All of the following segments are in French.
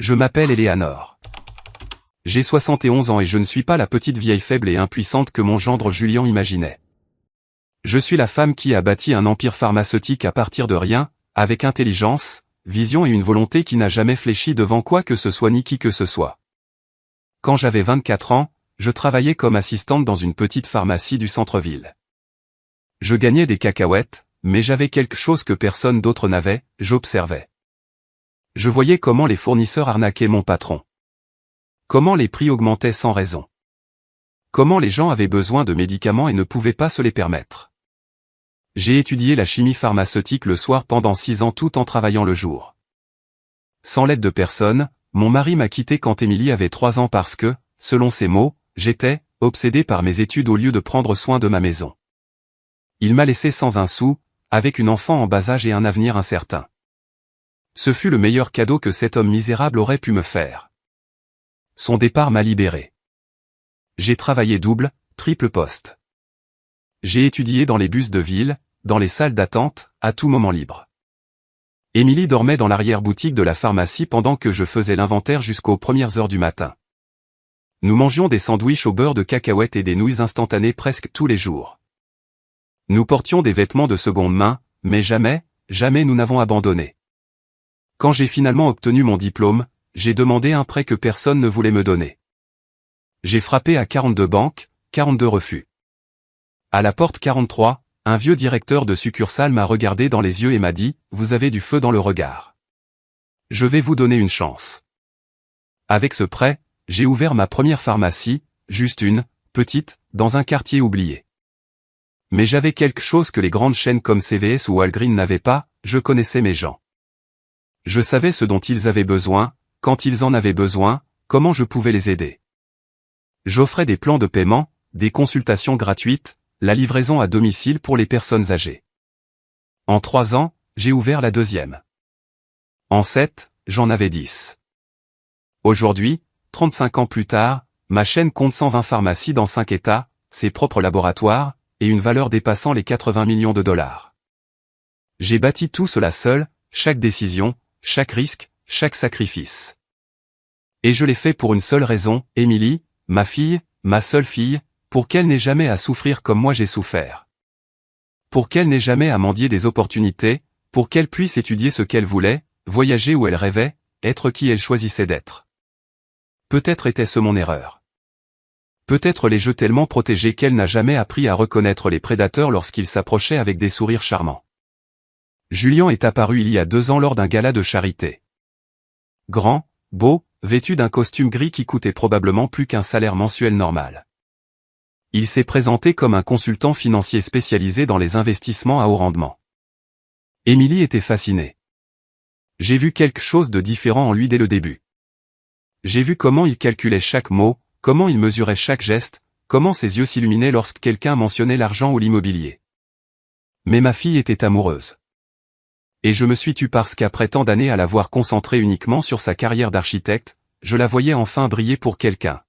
Je m'appelle Eleanor. J'ai 71 ans et je ne suis pas la petite vieille faible et impuissante que mon gendre Julien imaginait. Je suis la femme qui a bâti un empire pharmaceutique à partir de rien, avec intelligence, vision et une volonté qui n'a jamais fléchi devant quoi que ce soit ni qui que ce soit. Quand j'avais 24 ans, je travaillais comme assistante dans une petite pharmacie du centre-ville. Je gagnais des cacahuètes, mais j'avais quelque chose que personne d'autre n'avait, j'observais. Je voyais comment les fournisseurs arnaquaient mon patron. Comment les prix augmentaient sans raison. Comment les gens avaient besoin de médicaments et ne pouvaient pas se les permettre. J'ai étudié la chimie pharmaceutique le soir pendant 6 ans tout en travaillant le jour. Sans l'aide de personne, mon mari m'a quitté quand Émilie avait 3 ans parce que, selon ses mots, j'étais « obsédé par mes études au lieu de prendre soin de ma maison ». Il m'a laissé sans un sou, avec une enfant en bas âge et un avenir incertain. Ce fut le meilleur cadeau que cet homme misérable aurait pu me faire. Son départ m'a libéré. J'ai travaillé double, triple poste. J'ai étudié dans les bus de ville, dans les salles d'attente, à tout moment libre. Émilie dormait dans l'arrière-boutique de la pharmacie pendant que je faisais l'inventaire jusqu'aux premières heures du matin. Nous mangions des sandwichs au beurre de cacahuètes et des nouilles instantanées presque tous les jours. Nous portions des vêtements de seconde main, mais jamais, jamais nous n'avons abandonné. Quand j'ai finalement obtenu mon diplôme, j'ai demandé un prêt que personne ne voulait me donner. J'ai frappé à 42 banques, 42 refus. À la porte 43, un vieux directeur de succursale m'a regardé dans les yeux et m'a dit « Vous avez du feu dans le regard. Je vais vous donner une chance. » Avec ce prêt, j'ai ouvert ma première pharmacie, juste une, petite, dans un quartier oublié. Mais j'avais quelque chose que les grandes chaînes comme CVS ou Walgreens n'avaient pas, je connaissais mes gens. Je savais ce dont ils avaient besoin, quand ils en avaient besoin, comment je pouvais les aider. J'offrais des plans de paiement, des consultations gratuites, la livraison à domicile pour les personnes âgées. En 3 ans, j'ai ouvert la deuxième. En 7, j'en avais 10. Aujourd'hui, 35 ans plus tard, ma chaîne compte 120 pharmacies dans 5 États, ses propres laboratoires, et une valeur dépassant les 80 millions de dollars. J'ai bâti tout cela seul, chaque décision, chaque risque, chaque sacrifice. Et je l'ai fait pour une seule raison, Émilie, ma fille, ma seule fille, pour qu'elle n'ait jamais à souffrir comme moi j'ai souffert. Pour qu'elle n'ait jamais à mendier des opportunités, pour qu'elle puisse étudier ce qu'elle voulait, voyager où elle rêvait, être qui elle choisissait d'être. Peut-être était-ce mon erreur. Peut-être l'ai-je tellement protégée qu'elle n'a jamais appris à reconnaître les prédateurs lorsqu'ils s'approchaient avec des sourires charmants. Julien est apparu il y a 2 ans lors d'un gala de charité. Grand, beau, vêtu d'un costume gris qui coûtait probablement plus qu'un salaire mensuel normal. Il s'est présenté comme un consultant financier spécialisé dans les investissements à haut rendement. Émilie était fascinée. J'ai vu quelque chose de différent en lui dès le début. J'ai vu comment il calculait chaque mot, comment il mesurait chaque geste, comment ses yeux s'illuminaient lorsque quelqu'un mentionnait l'argent ou l'immobilier. Mais ma fille était amoureuse. Et je me suis tue parce qu'après tant d'années à l'avoir concentrée uniquement sur sa carrière d'architecte, je la voyais enfin briller pour quelqu'un.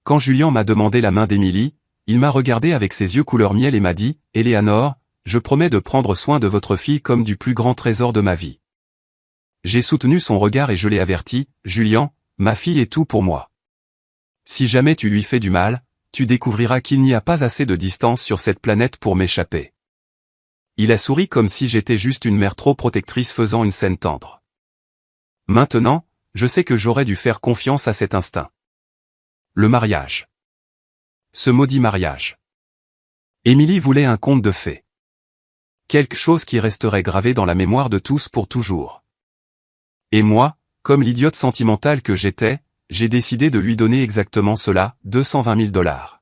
Quand Julien m'a demandé la main d'Émilie, il m'a regardé avec ses yeux couleur miel et m'a dit « Eleanor, je promets de prendre soin de votre fille comme du plus grand trésor de ma vie. » J'ai soutenu son regard et je l'ai averti « Julien, ma fille est tout pour moi. Si jamais tu lui fais du mal, tu découvriras qu'il n'y a pas assez de distance sur cette planète pour m'échapper. » Il a souri comme si j'étais juste une mère trop protectrice faisant une scène tendre. Maintenant, je sais que j'aurais dû faire confiance à cet instinct. Le mariage. Ce maudit mariage. Émilie voulait un conte de fées. Quelque chose qui resterait gravé dans la mémoire de tous pour toujours. Et moi, comme l'idiote sentimentale que j'étais, j'ai décidé de lui donner exactement cela, 220 000 $.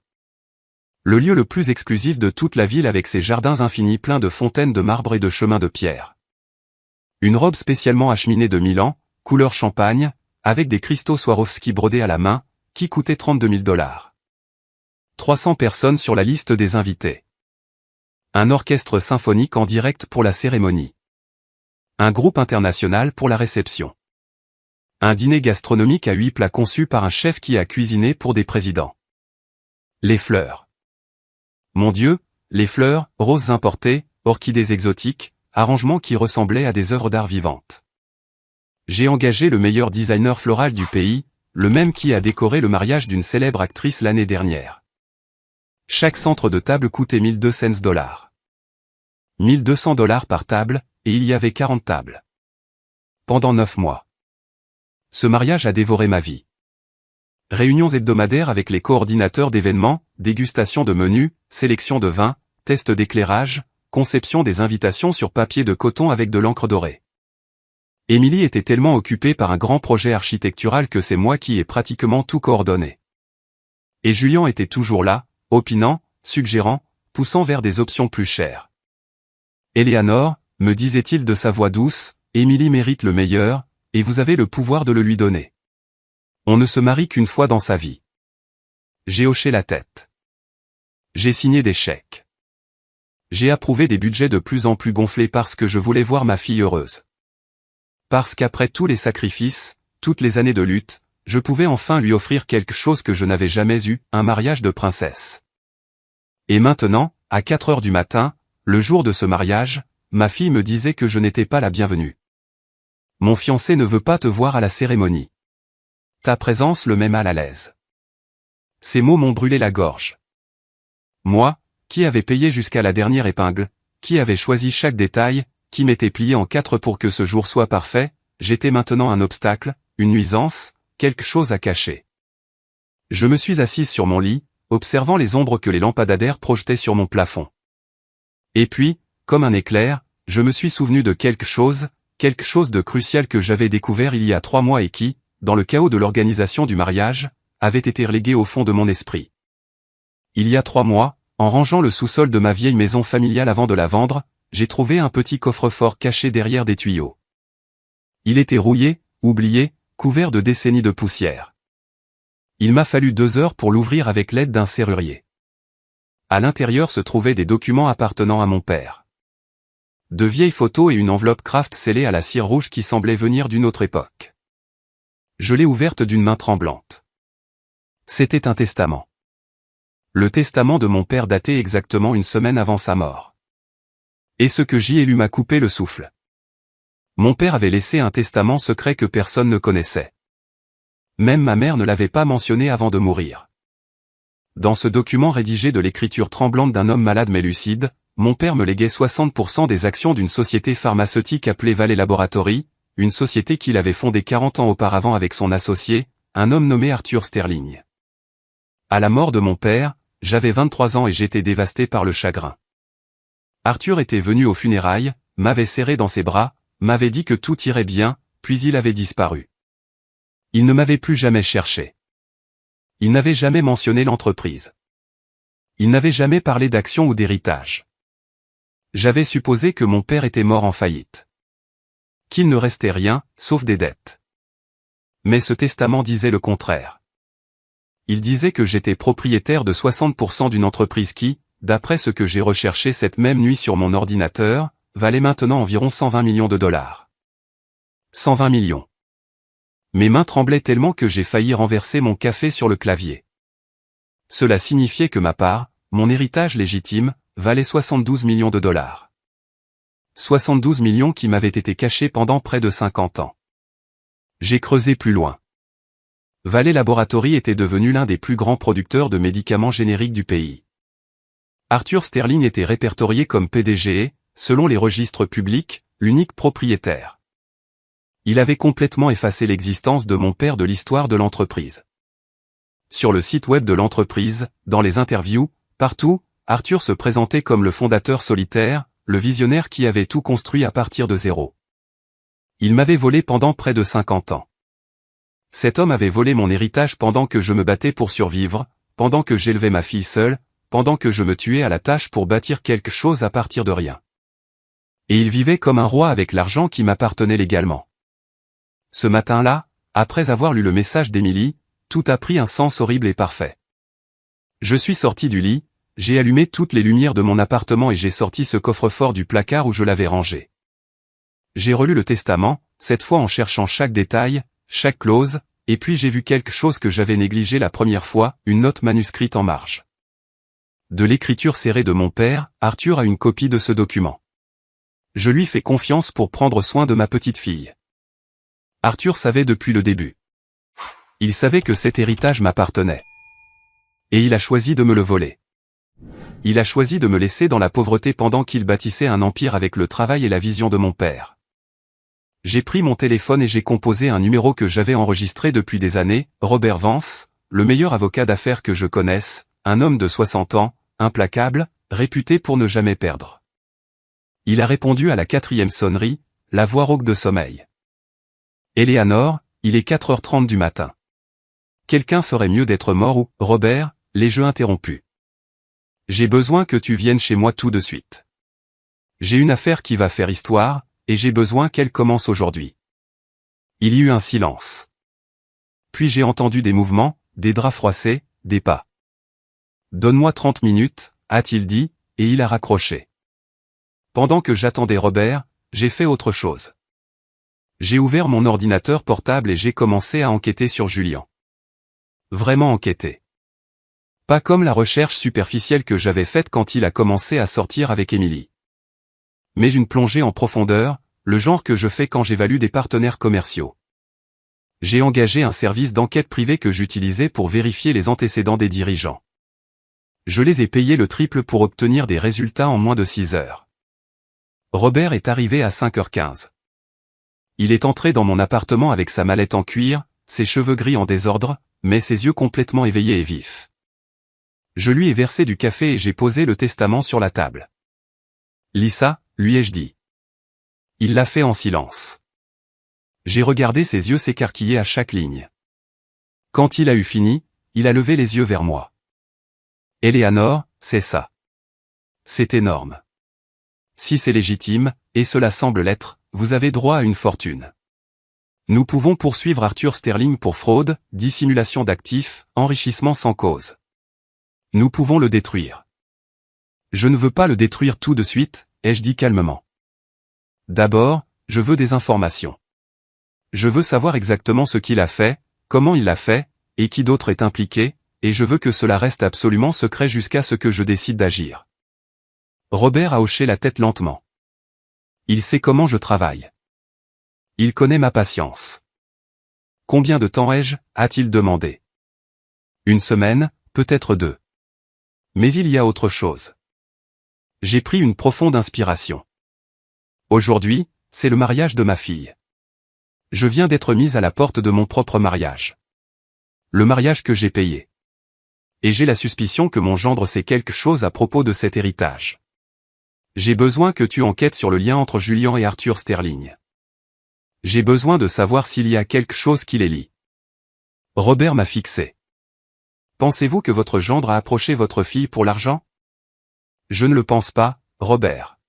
Le lieu le plus exclusif de toute la ville avec ses jardins infinis pleins de fontaines de marbre et de chemins de pierre. Une robe spécialement acheminée de Milan, couleur champagne, avec des cristaux Swarovski brodés à la main, qui coûtait 32 000 $. 300 personnes sur la liste des invités. Un orchestre symphonique en direct pour la cérémonie. Un groupe international pour la réception. Un dîner gastronomique à 8 plats conçus par un chef qui a cuisiné pour des présidents. Les fleurs. Mon Dieu, les fleurs, roses importées, orchidées exotiques, arrangements qui ressemblaient à des œuvres d'art vivantes. J'ai engagé le meilleur designer floral du pays, le même qui a décoré le mariage d'une célèbre actrice l'année dernière. Chaque centre de table coûtait $1200. $1200 par table, et il y avait 40 tables. Pendant 9 mois. Ce mariage a dévoré ma vie. Réunions hebdomadaires avec les coordinateurs d'événements, dégustation de menus, sélection de vins, test d'éclairage, conception des invitations sur papier de coton avec de l'encre dorée. Émilie était tellement occupée par un grand projet architectural que c'est moi qui ai pratiquement tout coordonné. Et Julien était toujours là, opinant, suggérant, poussant vers des options plus chères. Éléanore, me disait-il de sa voix douce, Émilie mérite le meilleur, et vous avez le pouvoir de le lui donner. On ne se marie qu'une fois dans sa vie. J'ai hoché la tête. J'ai signé des chèques. J'ai approuvé des budgets de plus en plus gonflés parce que je voulais voir ma fille heureuse. Parce qu'après tous les sacrifices, toutes les années de lutte, je pouvais enfin lui offrir quelque chose que je n'avais jamais eu, un mariage de princesse. Et maintenant, à 4 heures du matin, le jour de ce mariage, ma fille me disait que je n'étais pas la bienvenue. Mon fiancé ne veut pas te voir à la cérémonie. Ta présence le met mal à l'aise. Ces mots m'ont brûlé la gorge. Moi, qui avais payé jusqu'à la dernière épingle, qui avait choisi chaque détail, qui m'était plié en 4 pour que ce jour soit parfait, j'étais maintenant un obstacle, une nuisance, quelque chose à cacher. Je me suis assise sur mon lit, observant les ombres que les lampadaires projetaient sur mon plafond. Et puis, comme un éclair, je me suis souvenu de quelque chose de crucial que j'avais découvert il y a 3 mois et qui, dans le chaos de l'organisation du mariage, avait été relégué au fond de mon esprit. Il y a 3 mois, en rangeant le sous-sol de ma vieille maison familiale avant de la vendre, j'ai trouvé un petit coffre-fort caché derrière des tuyaux. Il était rouillé, oublié, couvert de décennies de poussière. Il m'a fallu 2 heures pour l'ouvrir avec l'aide d'un serrurier. À l'intérieur se trouvaient des documents appartenant à mon père. De vieilles photos et une enveloppe Kraft scellée à la cire rouge qui semblait venir d'une autre époque. Je l'ai ouverte d'une main tremblante. C'était un testament. Le testament de mon père datait exactement 1 semaine avant sa mort. Et ce que j'y ai lu m'a coupé le souffle. Mon père avait laissé un testament secret que personne ne connaissait. Même ma mère ne l'avait pas mentionné avant de mourir. Dans ce document rédigé de l'écriture tremblante d'un homme malade mais lucide, mon père me léguait 60% des actions d'une société pharmaceutique appelée Valley Laboratory, une société qu'il avait fondée 40 ans auparavant avec son associé, un homme nommé Arthur Sterling. À la mort de mon père, j'avais 23 ans et j'étais dévasté par le chagrin. Arthur était venu aux funérailles, m'avait serré dans ses bras, m'avait dit que tout irait bien, puis il avait disparu. Il ne m'avait plus jamais cherché. Il n'avait jamais mentionné l'entreprise. Il n'avait jamais parlé d'action ou d'héritage. J'avais supposé que mon père était mort en faillite. Qu'il ne restait rien, sauf des dettes. Mais ce testament disait le contraire. Il disait que j'étais propriétaire de 60% d'une entreprise qui, d'après ce que j'ai recherché cette même nuit sur mon ordinateur, valait maintenant environ $120 millions. 120 millions. Mes mains tremblaient tellement que j'ai failli renverser mon café sur le clavier. Cela signifiait que ma part, mon héritage légitime, valait $72 millions. 72 millions qui m'avaient été cachés pendant près de 50 ans. J'ai creusé plus loin. Valley Laboratory était devenu l'un des plus grands producteurs de médicaments génériques du pays. Arthur Sterling était répertorié comme PDG et, selon les registres publics, l'unique propriétaire. Il avait complètement effacé l'existence de mon père de l'histoire de l'entreprise. Sur le site web de l'entreprise, dans les interviews, partout, Arthur se présentait comme le fondateur solitaire, le visionnaire qui avait tout construit à partir de zéro. Il m'avait volé pendant près de 50 ans. Cet homme avait volé mon héritage pendant que je me battais pour survivre, pendant que j'élevais ma fille seule, pendant que je me tuais à la tâche pour bâtir quelque chose à partir de rien. Et il vivait comme un roi avec l'argent qui m'appartenait légalement. Ce matin-là, après avoir lu le message d'Émilie, tout a pris un sens horrible et parfait. Je suis sorti du lit, j'ai allumé toutes les lumières de mon appartement et j'ai sorti ce coffre-fort du placard où je l'avais rangé. J'ai relu le testament, cette fois en cherchant chaque détail, chaque clause, et puis j'ai vu quelque chose que j'avais négligé la première fois, une note manuscrite en marge. De l'écriture serrée de mon père, Arthur a une copie de ce document. Je lui fais confiance pour prendre soin de ma petite fille. Arthur savait depuis le début. Il savait que cet héritage m'appartenait. Et il a choisi de me le voler. Il a choisi de me laisser dans la pauvreté pendant qu'il bâtissait un empire avec le travail et la vision de mon père. J'ai pris mon téléphone et j'ai composé un numéro que j'avais enregistré depuis des années, Robert Vance, le meilleur avocat d'affaires que je connaisse, un homme de 60 ans, implacable, réputé pour ne jamais perdre. Il a répondu à la 4e sonnerie, la voix rauque de sommeil. Éléanore, il est 4h30 du matin. Quelqu'un ferait mieux d'être mort ou, Robert, les jeux interrompus. J'ai besoin que tu viennes chez moi tout de suite. J'ai une affaire qui va faire histoire, et j'ai besoin qu'elle commence aujourd'hui. Il y eut un silence. Puis j'ai entendu des mouvements, des draps froissés, des pas. Donne-moi 30 minutes, a-t-il dit, et il a raccroché. Pendant que j'attendais Robert, j'ai fait autre chose. J'ai ouvert mon ordinateur portable et j'ai commencé à enquêter sur Julian. Vraiment enquêter. Pas comme la recherche superficielle que j'avais faite quand il a commencé à sortir avec Emily. Mais une plongée en profondeur, le genre que je fais quand j'évalue des partenaires commerciaux. J'ai engagé un service d'enquête privé que j'utilisais pour vérifier les antécédents des dirigeants. Je les ai payés le triple pour obtenir des résultats en moins de 6 heures. Robert est arrivé à 5h15. Il est entré dans mon appartement avec sa mallette en cuir, ses cheveux gris en désordre, mais ses yeux complètement éveillés et vifs. Je lui ai versé du café et j'ai posé le testament sur la table. Lisa, lui ai-je dit. Il l'a fait en silence. J'ai regardé ses yeux s'écarquiller à chaque ligne. Quand il a eu fini, il a levé les yeux vers moi. Éléanore, c'est ça. C'est énorme. Si c'est légitime, et cela semble l'être, vous avez droit à une fortune. Nous pouvons poursuivre Arthur Sterling pour fraude, dissimulation d'actifs, enrichissement sans cause. Nous pouvons le détruire. Je ne veux pas le détruire tout de suite, ai-je dit calmement. D'abord, je veux des informations. Je veux savoir exactement ce qu'il a fait, comment il l'a fait, et qui d'autre est impliqué, et je veux que cela reste absolument secret jusqu'à ce que je décide d'agir. Robert a hoché la tête lentement. Il sait comment je travaille. Il connaît ma patience. Combien de temps ai-je, a-t-il demandé. Une semaine, peut-être 2. Mais il y a autre chose. J'ai pris une profonde inspiration. Aujourd'hui, c'est le mariage de ma fille. Je viens d'être mise à la porte de mon propre mariage. Le mariage que j'ai payé. Et j'ai la suspicion que mon gendre sait quelque chose à propos de cet héritage. J'ai besoin que tu enquêtes sur le lien entre Julian et Arthur Sterling. J'ai besoin de savoir s'il y a quelque chose qui les lie. Robert m'a fixé. Pensez-vous que votre gendre a approché votre fille pour l'argent? Je ne le pense pas, Robert.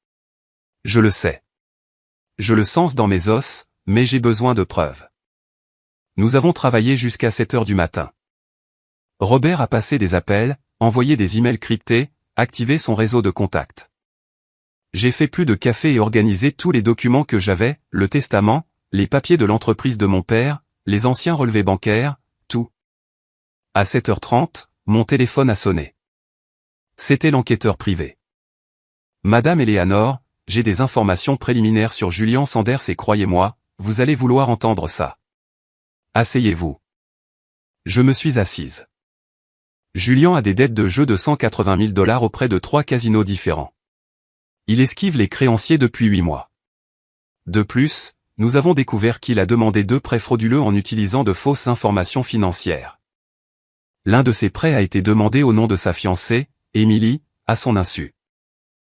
Je le sais. Je le sens dans mes os, mais j'ai besoin de preuves. Nous avons travaillé jusqu'à 7 heures du matin. Robert a passé des appels, envoyé des emails cryptés, activé son réseau de contacts. J'ai fait plus de café et organisé tous les documents que j'avais, le testament, les papiers de l'entreprise de mon père, les anciens relevés bancaires, tout. À 7h30, mon téléphone a sonné. C'était l'enquêteur privé. Madame Éléanore, j'ai des informations préliminaires sur Julian Sanders et croyez-moi, vous allez vouloir entendre ça. Asseyez-vous. Je me suis assise. Julian a des dettes de jeu de 180 000 $ auprès de 3 casinos différents. Il esquive les créanciers depuis 8 mois. De plus, nous avons découvert qu'il a demandé 2 prêts frauduleux en utilisant de fausses informations financières. L'un de ces prêts a été demandé au nom de sa fiancée, Emily, à son insu.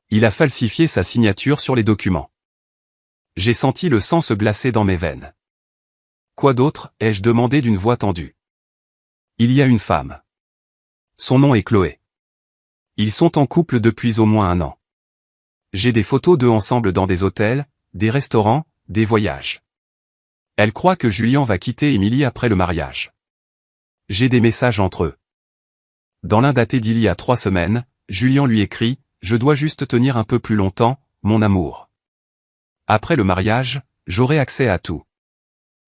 Il a falsifié sa signature sur les documents. J'ai senti le sang se glacer dans mes veines. Quoi d'autre, ai-je demandé d'une voix tendue. Il y a une femme. Son nom est Chloé. Ils sont en couple depuis au moins 1 an. J'ai des photos d'eux ensemble dans des hôtels, des restaurants, des voyages. Elle croit que Julian va quitter Emily après le mariage. J'ai des messages entre eux. Dans l'un daté d'il y a 3 semaines, Julian lui écrit « Je dois juste tenir un peu plus longtemps, mon amour. Après le mariage, j'aurai accès à tout.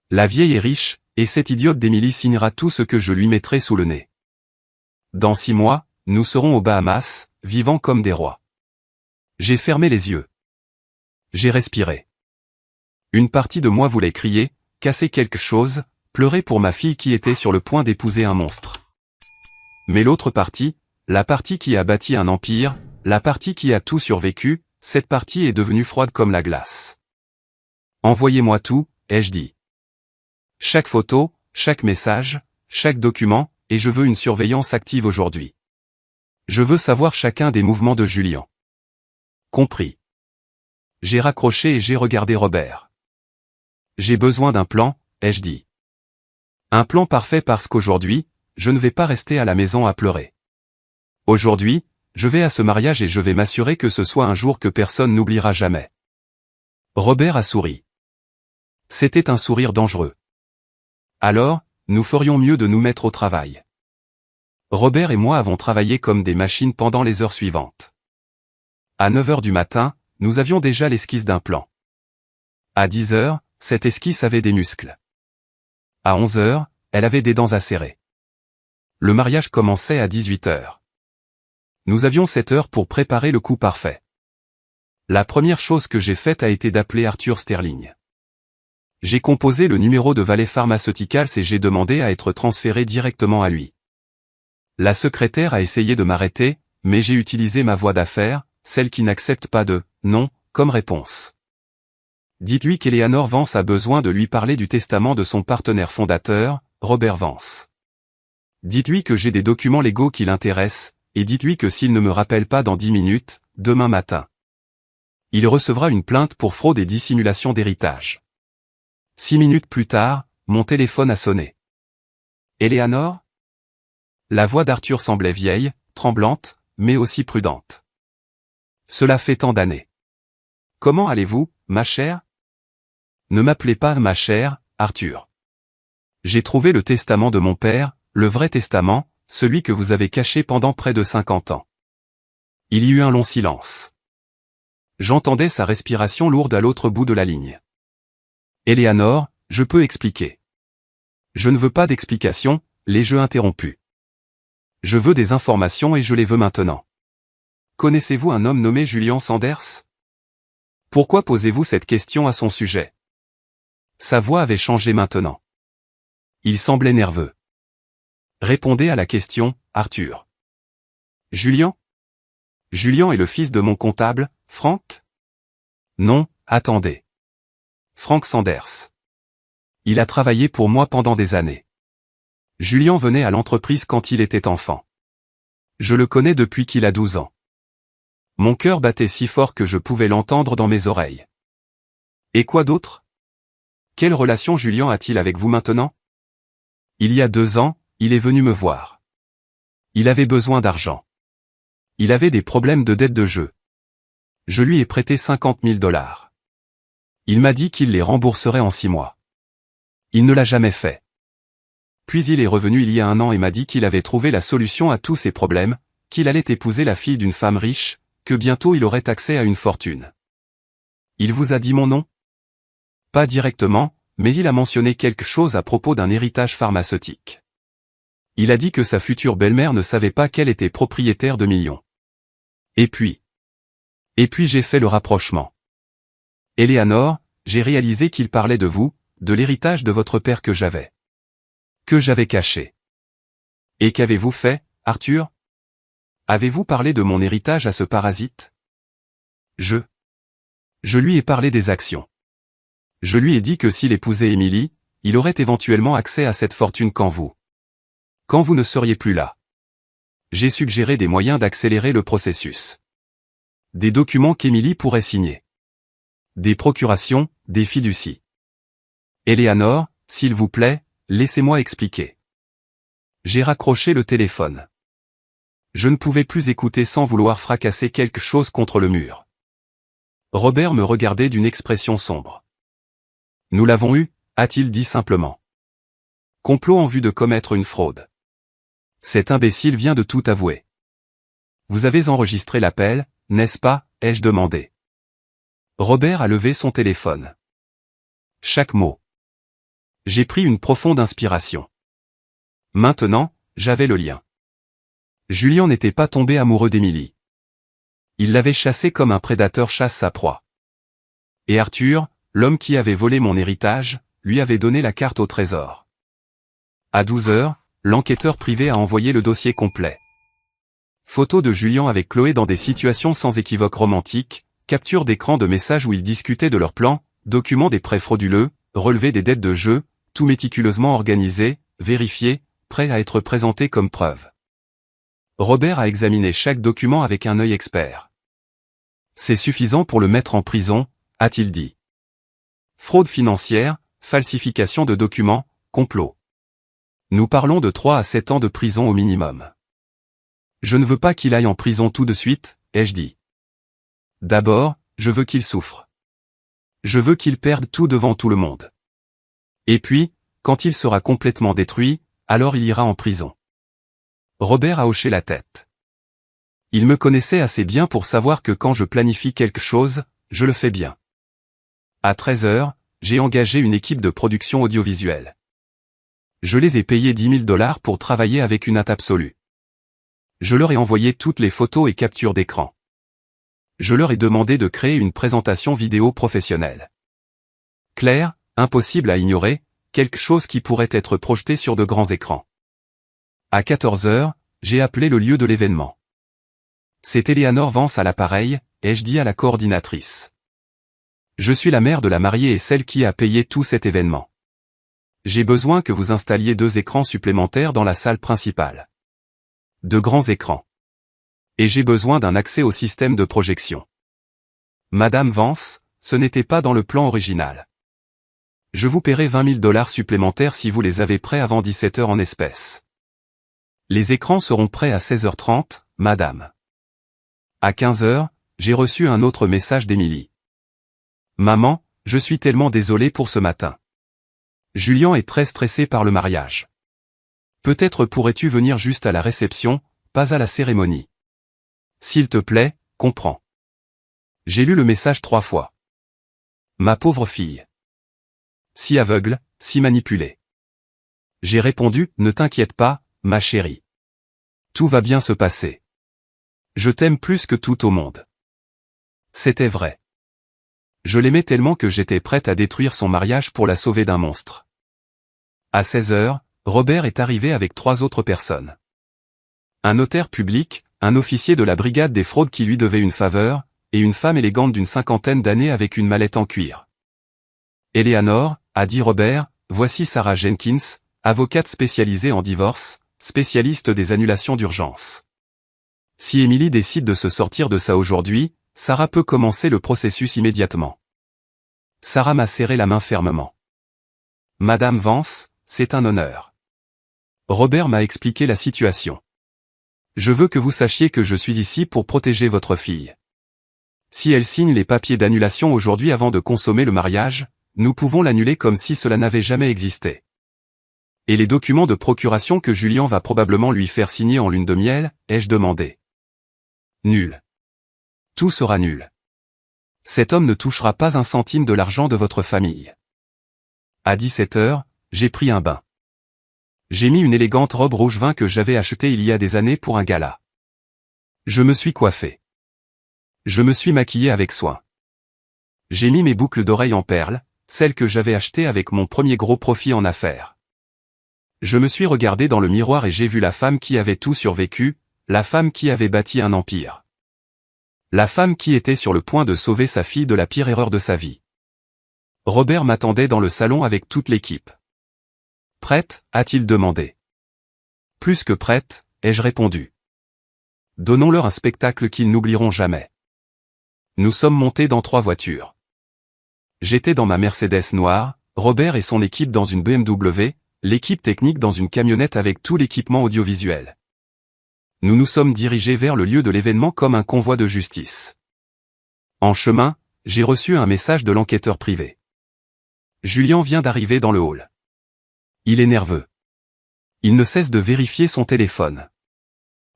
La vieille est riche, et cette idiote d'Emily signera tout ce que je lui mettrai sous le nez. Dans 6 mois, nous serons aux Bahamas, vivant comme des rois. » J'ai fermé les yeux. J'ai respiré. Une partie de moi voulait crier, casser quelque chose, pleurer pour ma fille qui était sur le point d'épouser un monstre. Mais l'autre partie, la partie qui a bâti un empire, la partie qui a tout survécu, cette partie est devenue froide comme la glace. Envoyez-moi tout, ai-je dit. Chaque photo, chaque message, chaque document, et je veux une surveillance active aujourd'hui. Je veux savoir chacun des mouvements de Julian. Compris. J'ai raccroché et j'ai regardé Robert. J'ai besoin d'un plan, ai-je dit. Un plan parfait parce qu'aujourd'hui, je ne vais pas rester à la maison à pleurer. Aujourd'hui, je vais à ce mariage et je vais m'assurer que ce soit un jour que personne n'oubliera jamais. Robert a souri. C'était un sourire dangereux. Alors, nous ferions mieux de nous mettre au travail. Robert et moi avons travaillé comme des machines pendant les heures suivantes. À 9 heures du matin, nous avions déjà l'esquisse d'un plan. À 10 heures, cette esquisse avait des muscles. À 11 heures, elle avait des dents acérées. Le mariage commençait à 18 heures. Nous avions 7 heures pour préparer le coup parfait. La première chose que j'ai faite a été d'appeler Arthur Sterling. J'ai composé le numéro de Valley Pharmaceuticals et j'ai demandé à être transféré directement à lui. La secrétaire a essayé de m'arrêter, mais j'ai utilisé ma voix d'affaires, celle qui n'accepte pas de « non » comme réponse. Dites-lui qu'Eleanor Vance a besoin de lui parler du testament de son partenaire fondateur, Robert Vance. Dites-lui que j'ai des documents légaux qui l'intéressent, et dites-lui que s'il ne me rappelle pas dans 10 minutes, demain matin, il recevra une plainte pour fraude et dissimulation d'héritage. 6 minutes plus tard, mon téléphone a sonné. Eleanor ? La voix d'Arthur semblait vieille, tremblante, mais aussi prudente. Cela fait tant d'années. Comment allez-vous, ma chère ? Ne m'appelez pas ma chère, Arthur. J'ai trouvé le testament de mon père, le vrai testament, celui que vous avez caché pendant près de 50 ans. Il y eut un long silence. J'entendais sa respiration lourde à l'autre bout de la ligne. Eleanor, je peux expliquer. Je ne veux pas d'explications, les jeux interrompus. Je veux des informations et je les veux maintenant. Connaissez-vous un homme nommé Julian Sanders ? Pourquoi posez-vous cette question à son sujet ? Sa voix avait changé maintenant. Il semblait nerveux. Répondez à la question, Arthur. Julian ? Julian est le fils de mon comptable, Frank ? Non, attendez. Frank Sanders. Il a travaillé pour moi pendant des années. Julian venait à l'entreprise quand il était enfant. Je le connais depuis qu'il a 12 ans. Mon cœur battait si fort que je pouvais l'entendre dans mes oreilles. Et quoi d'autre ? Quelle relation Julian a-t-il avec vous maintenant ? Il y a 2 ans, il est venu me voir. Il avait besoin d'argent. Il avait des problèmes de dette de jeu. Je lui ai prêté 50 000 $. Il m'a dit qu'il les rembourserait en 6 mois. Il ne l'a jamais fait. Puis il est revenu il y a 1 an et m'a dit qu'il avait trouvé la solution à tous ses problèmes, qu'il allait épouser la fille d'une femme riche, que bientôt il aurait accès à une fortune. Il vous a dit mon nom ? Pas directement, mais il a mentionné quelque chose à propos d'un héritage pharmaceutique. Il a dit que sa future belle-mère ne savait pas qu'elle était propriétaire de millions. Et puis j'ai fait le rapprochement. Eleanor, j'ai réalisé qu'il parlait de vous, de l'héritage de votre père que j'avais caché. Et qu'avez-vous fait, Arthur ? Avez-vous parlé de mon héritage à ce parasite ? Je lui ai parlé des actions. Je lui ai dit que s'il épousait Emily, il aurait éventuellement accès à cette fortune quand vous ne seriez plus là. J'ai suggéré des moyens d'accélérer le processus. Des documents qu'Emily pourrait signer. Des procurations, des fiducies. Eleanor, s'il vous plaît, laissez-moi expliquer. J'ai raccroché le téléphone. Je ne pouvais plus écouter sans vouloir fracasser quelque chose contre le mur. Robert me regardait d'une expression sombre. Nous l'avons eu, a-t-il dit simplement. Complot en vue de commettre une fraude. Cet imbécile vient de tout avouer. Vous avez enregistré l'appel, n'est-ce pas, ai-je demandé. Robert a levé son téléphone. Chaque mot. J'ai pris une profonde inspiration. Maintenant, j'avais le lien. Julian n'était pas tombé amoureux d'Emily. Il l'avait chassée comme un prédateur chasse sa proie. Et Arthur, l'homme qui avait volé mon héritage, lui avait donné la carte au trésor. À 12 heures, l'enquêteur privé a envoyé le dossier complet. Photos de Julian avec Chloé dans des situations sans équivoque romantiques, capture d'écran de messages où ils discutaient de leurs plans, documents des prêts frauduleux, relevés des dettes de jeu, tout méticuleusement organisé, vérifié, prêt à être présenté comme preuve. Robert a examiné chaque document avec un œil expert. C'est suffisant pour le mettre en prison, a-t-il dit. Fraude financière, falsification de documents, complot. Nous parlons de 3 à 7 ans de prison au minimum. Je ne veux pas qu'il aille en prison tout de suite, ai-je dit. D'abord, je veux qu'il souffre. Je veux qu'il perde tout devant tout le monde. Et puis, quand il sera complètement détruit, alors il ira en prison. Robert a hoché la tête. Il me connaissait assez bien pour savoir que quand je planifie quelque chose, je le fais bien. À 13 heures, j'ai engagé une équipe de production audiovisuelle. Je les ai payés $10 000 pour travailler avec une hâte absolue. Je leur ai envoyé toutes les photos et captures d'écran. Je leur ai demandé de créer une présentation vidéo professionnelle. Claire, impossible à ignorer, quelque chose qui pourrait être projeté sur de grands écrans. À 14 heures, j'ai appelé le lieu de l'événement. C'est Eleanor Vance à l'appareil, ai-je dit à la coordinatrice. Je suis la mère de la mariée et celle qui a payé tout cet événement. J'ai besoin que vous installiez 2 écrans supplémentaires dans la salle principale. De grands écrans. Et j'ai besoin d'un accès au système de projection. Madame Vance, ce n'était pas dans le plan original. Je vous paierai $20 000 supplémentaires si vous les avez prêts avant 17 heures en espèces. Les écrans seront prêts à 16h30, madame. À 15 heures, j'ai reçu un autre message d'Émilie. Maman, je suis tellement désolée pour ce matin. Julian est très stressé par le mariage. Peut-être pourrais-tu venir juste à la réception, pas à la cérémonie. S'il te plaît, comprends. J'ai lu le message 3 fois. Ma pauvre fille. Si aveugle, si manipulée. J'ai répondu, ne t'inquiète pas, ma chérie. Tout va bien se passer. Je t'aime plus que tout au monde. C'était vrai. Je l'aimais tellement que j'étais prête à détruire son mariage pour la sauver d'un monstre. À 16 heures, Robert est arrivé avec 3 autres personnes. Un notaire public, un officier de la brigade des fraudes qui lui devait une faveur, et une femme élégante d'une 50aine d'années avec une mallette en cuir. Eleanor, a dit Robert, voici Sarah Jenkins, avocate spécialisée en divorce, spécialiste des annulations d'urgence. Si Emily décide de se sortir de ça aujourd'hui, Sarah peut commencer le processus immédiatement. Sarah m'a serré la main fermement. Madame Vance, c'est un honneur. Robert m'a expliqué la situation. Je veux que vous sachiez que je suis ici pour protéger votre fille. Si elle signe les papiers d'annulation aujourd'hui avant de consommer le mariage, nous pouvons l'annuler comme si cela n'avait jamais existé. Et les documents de procuration que Julian va probablement lui faire signer en lune de miel, ai-je demandé. Nul. Tout sera nul. Cet homme ne touchera pas un centime de l'argent de votre famille. À 17 heures, j'ai pris un bain. J'ai mis une élégante robe rouge vin que j'avais achetée il y a des années pour un gala. Je me suis coiffé. Je me suis maquillé avec soin. J'ai mis mes boucles d'oreilles en perles, celles que j'avais achetées avec mon premier gros profit en affaires. Je me suis regardé dans le miroir et j'ai vu la femme qui avait tout survécu, la femme qui avait bâti un empire. La femme qui était sur le point de sauver sa fille de la pire erreur de sa vie. Robert m'attendait dans le salon avec toute l'équipe. Prête, a-t-il demandé. Plus que prête, ai-je répondu. Donnons-leur un spectacle qu'ils n'oublieront jamais. Nous sommes montés dans 3 voitures. J'étais dans ma Mercedes noire, Robert et son équipe dans une BMW, l'équipe technique dans une camionnette avec tout l'équipement audiovisuel. Nous nous sommes dirigés vers le lieu de l'événement comme un convoi de justice. En chemin, j'ai reçu un message de l'enquêteur privé. Julian vient d'arriver dans le hall. Il est nerveux. Il ne cesse de vérifier son téléphone.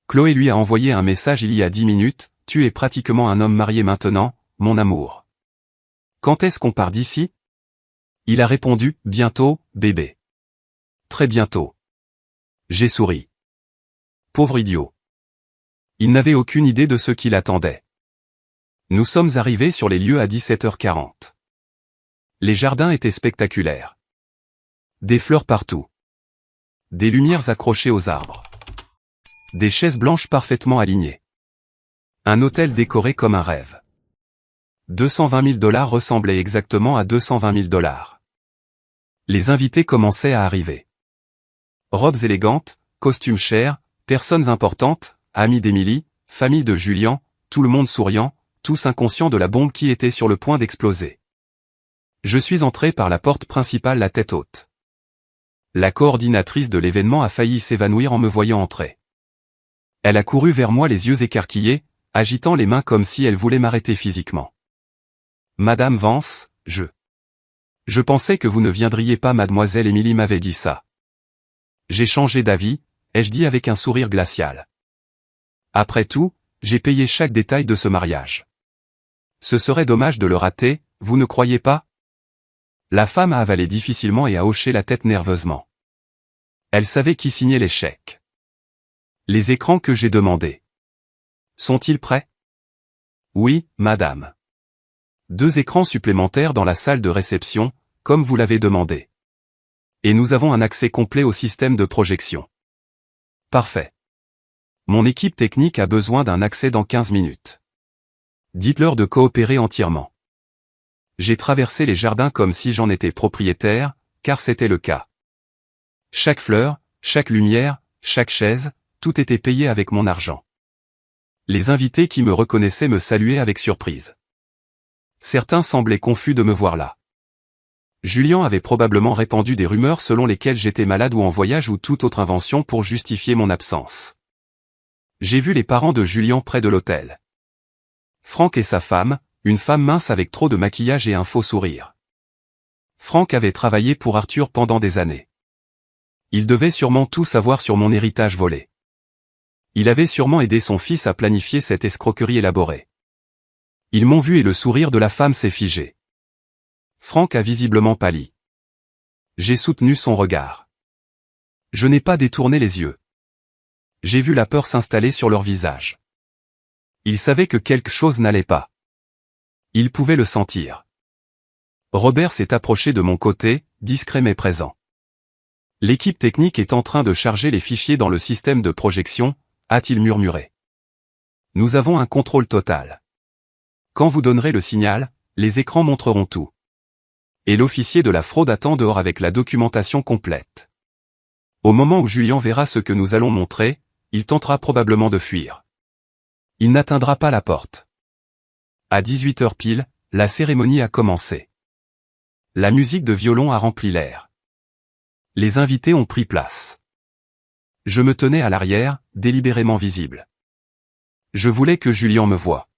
Chloé lui a envoyé un message il y a 10 minutes, « Tu es pratiquement un homme marié maintenant, mon amour. Quand est-ce qu'on part d'ici ?» Il a répondu, « Bientôt, bébé. » Très bientôt. J'ai souri. Pauvre idiot. Il n'avait aucune idée de ce qui l'attendait. Nous sommes arrivés sur les lieux à 17h40. Les jardins étaient spectaculaires. Des fleurs partout. Des lumières accrochées aux arbres. Des chaises blanches parfaitement alignées. Un hôtel décoré comme un rêve. 220 000 $ ressemblaient exactement à 220 000 $. Les invités commençaient à arriver. Robes élégantes, costumes chers, personnes importantes, amis d'Émilie, famille de Julien, tout le monde souriant, tous inconscients de la bombe qui était sur le point d'exploser. Je suis entré par la porte principale la tête haute. La coordinatrice de l'événement a failli s'évanouir en me voyant entrer. Elle a couru vers moi les yeux écarquillés, agitant les mains comme si elle voulait m'arrêter physiquement. Madame Vance, Je pensais que vous ne viendriez pas, mademoiselle Émilie m'avait dit ça. J'ai changé d'avis, ai-je dit avec un sourire glacial. Après tout, j'ai payé chaque détail de ce mariage. Ce serait dommage de le rater, vous ne croyez pas? La femme a avalé difficilement et a hoché la tête nerveusement. Elle savait qui signait les chèques. Les écrans que j'ai demandés. Sont-ils prêts? Oui, madame. 2 écrans supplémentaires dans la salle de réception, comme vous l'avez demandé. Et nous avons un accès complet au système de projection. Parfait. Mon équipe technique a besoin d'un accès dans 15 minutes. Dites-leur de coopérer entièrement. J'ai traversé les jardins comme si j'en étais propriétaire, car c'était le cas. Chaque fleur, chaque lumière, chaque chaise, tout était payé avec mon argent. Les invités qui me reconnaissaient me saluaient avec surprise. Certains semblaient confus de me voir là. Julien avait probablement répandu des rumeurs selon lesquelles j'étais malade ou en voyage ou toute autre invention pour justifier mon absence. J'ai vu les parents de Julien près de l'hôtel. Franck et sa femme, une femme mince avec trop de maquillage et un faux sourire. Franck avait travaillé pour Arthur pendant des années. Il devait sûrement tout savoir sur mon héritage volé. Il avait sûrement aidé son fils à planifier cette escroquerie élaborée. Ils m'ont vu et le sourire de la femme s'est figé. Franck a visiblement pâli. J'ai soutenu son regard. Je n'ai pas détourné les yeux. J'ai vu la peur s'installer sur leur visage. Ils savaient que quelque chose n'allait pas. Ils pouvaient le sentir. Robert s'est approché de mon côté, discret mais présent. L'équipe technique est en train de charger les fichiers dans le système de projection, a-t-il murmuré. Nous avons un contrôle total. Quand vous donnerez le signal, les écrans montreront tout. Et l'officier de la fraude attend dehors avec la documentation complète. Au moment où Julien verra ce que nous allons montrer, il tentera probablement de fuir. Il n'atteindra pas la porte. À 18h pile, la cérémonie a commencé. La musique de violon a rempli l'air. Les invités ont pris place. Je me tenais à l'arrière, délibérément visible. Je voulais que Julien me voie.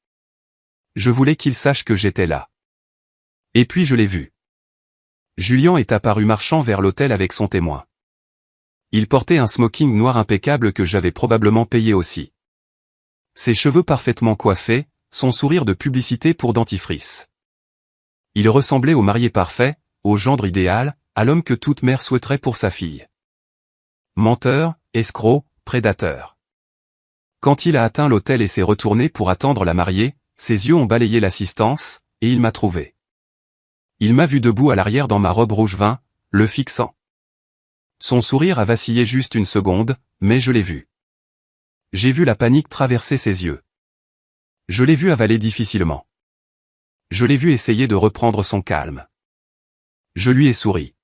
Je voulais qu'il sache que j'étais là. Et puis je l'ai vu. Julien est apparu marchant vers l'hôtel avec son témoin. Il portait un smoking noir impeccable que j'avais probablement payé aussi. Ses cheveux parfaitement coiffés, son sourire de publicité pour dentifrice. Il ressemblait au marié parfait, au gendre idéal, à l'homme que toute mère souhaiterait pour sa fille. Menteur, escroc, prédateur. Quand il a atteint l'hôtel et s'est retourné pour attendre la mariée, ses yeux ont balayé l'assistance, et il m'a trouvé. Il m'a vu debout à l'arrière dans ma robe rouge vin, le fixant. Son sourire a vacillé juste une seconde, mais je l'ai vu. J'ai vu la panique traverser ses yeux. Je l'ai vu avaler difficilement. Je l'ai vu essayer de reprendre son calme. Je lui ai souri.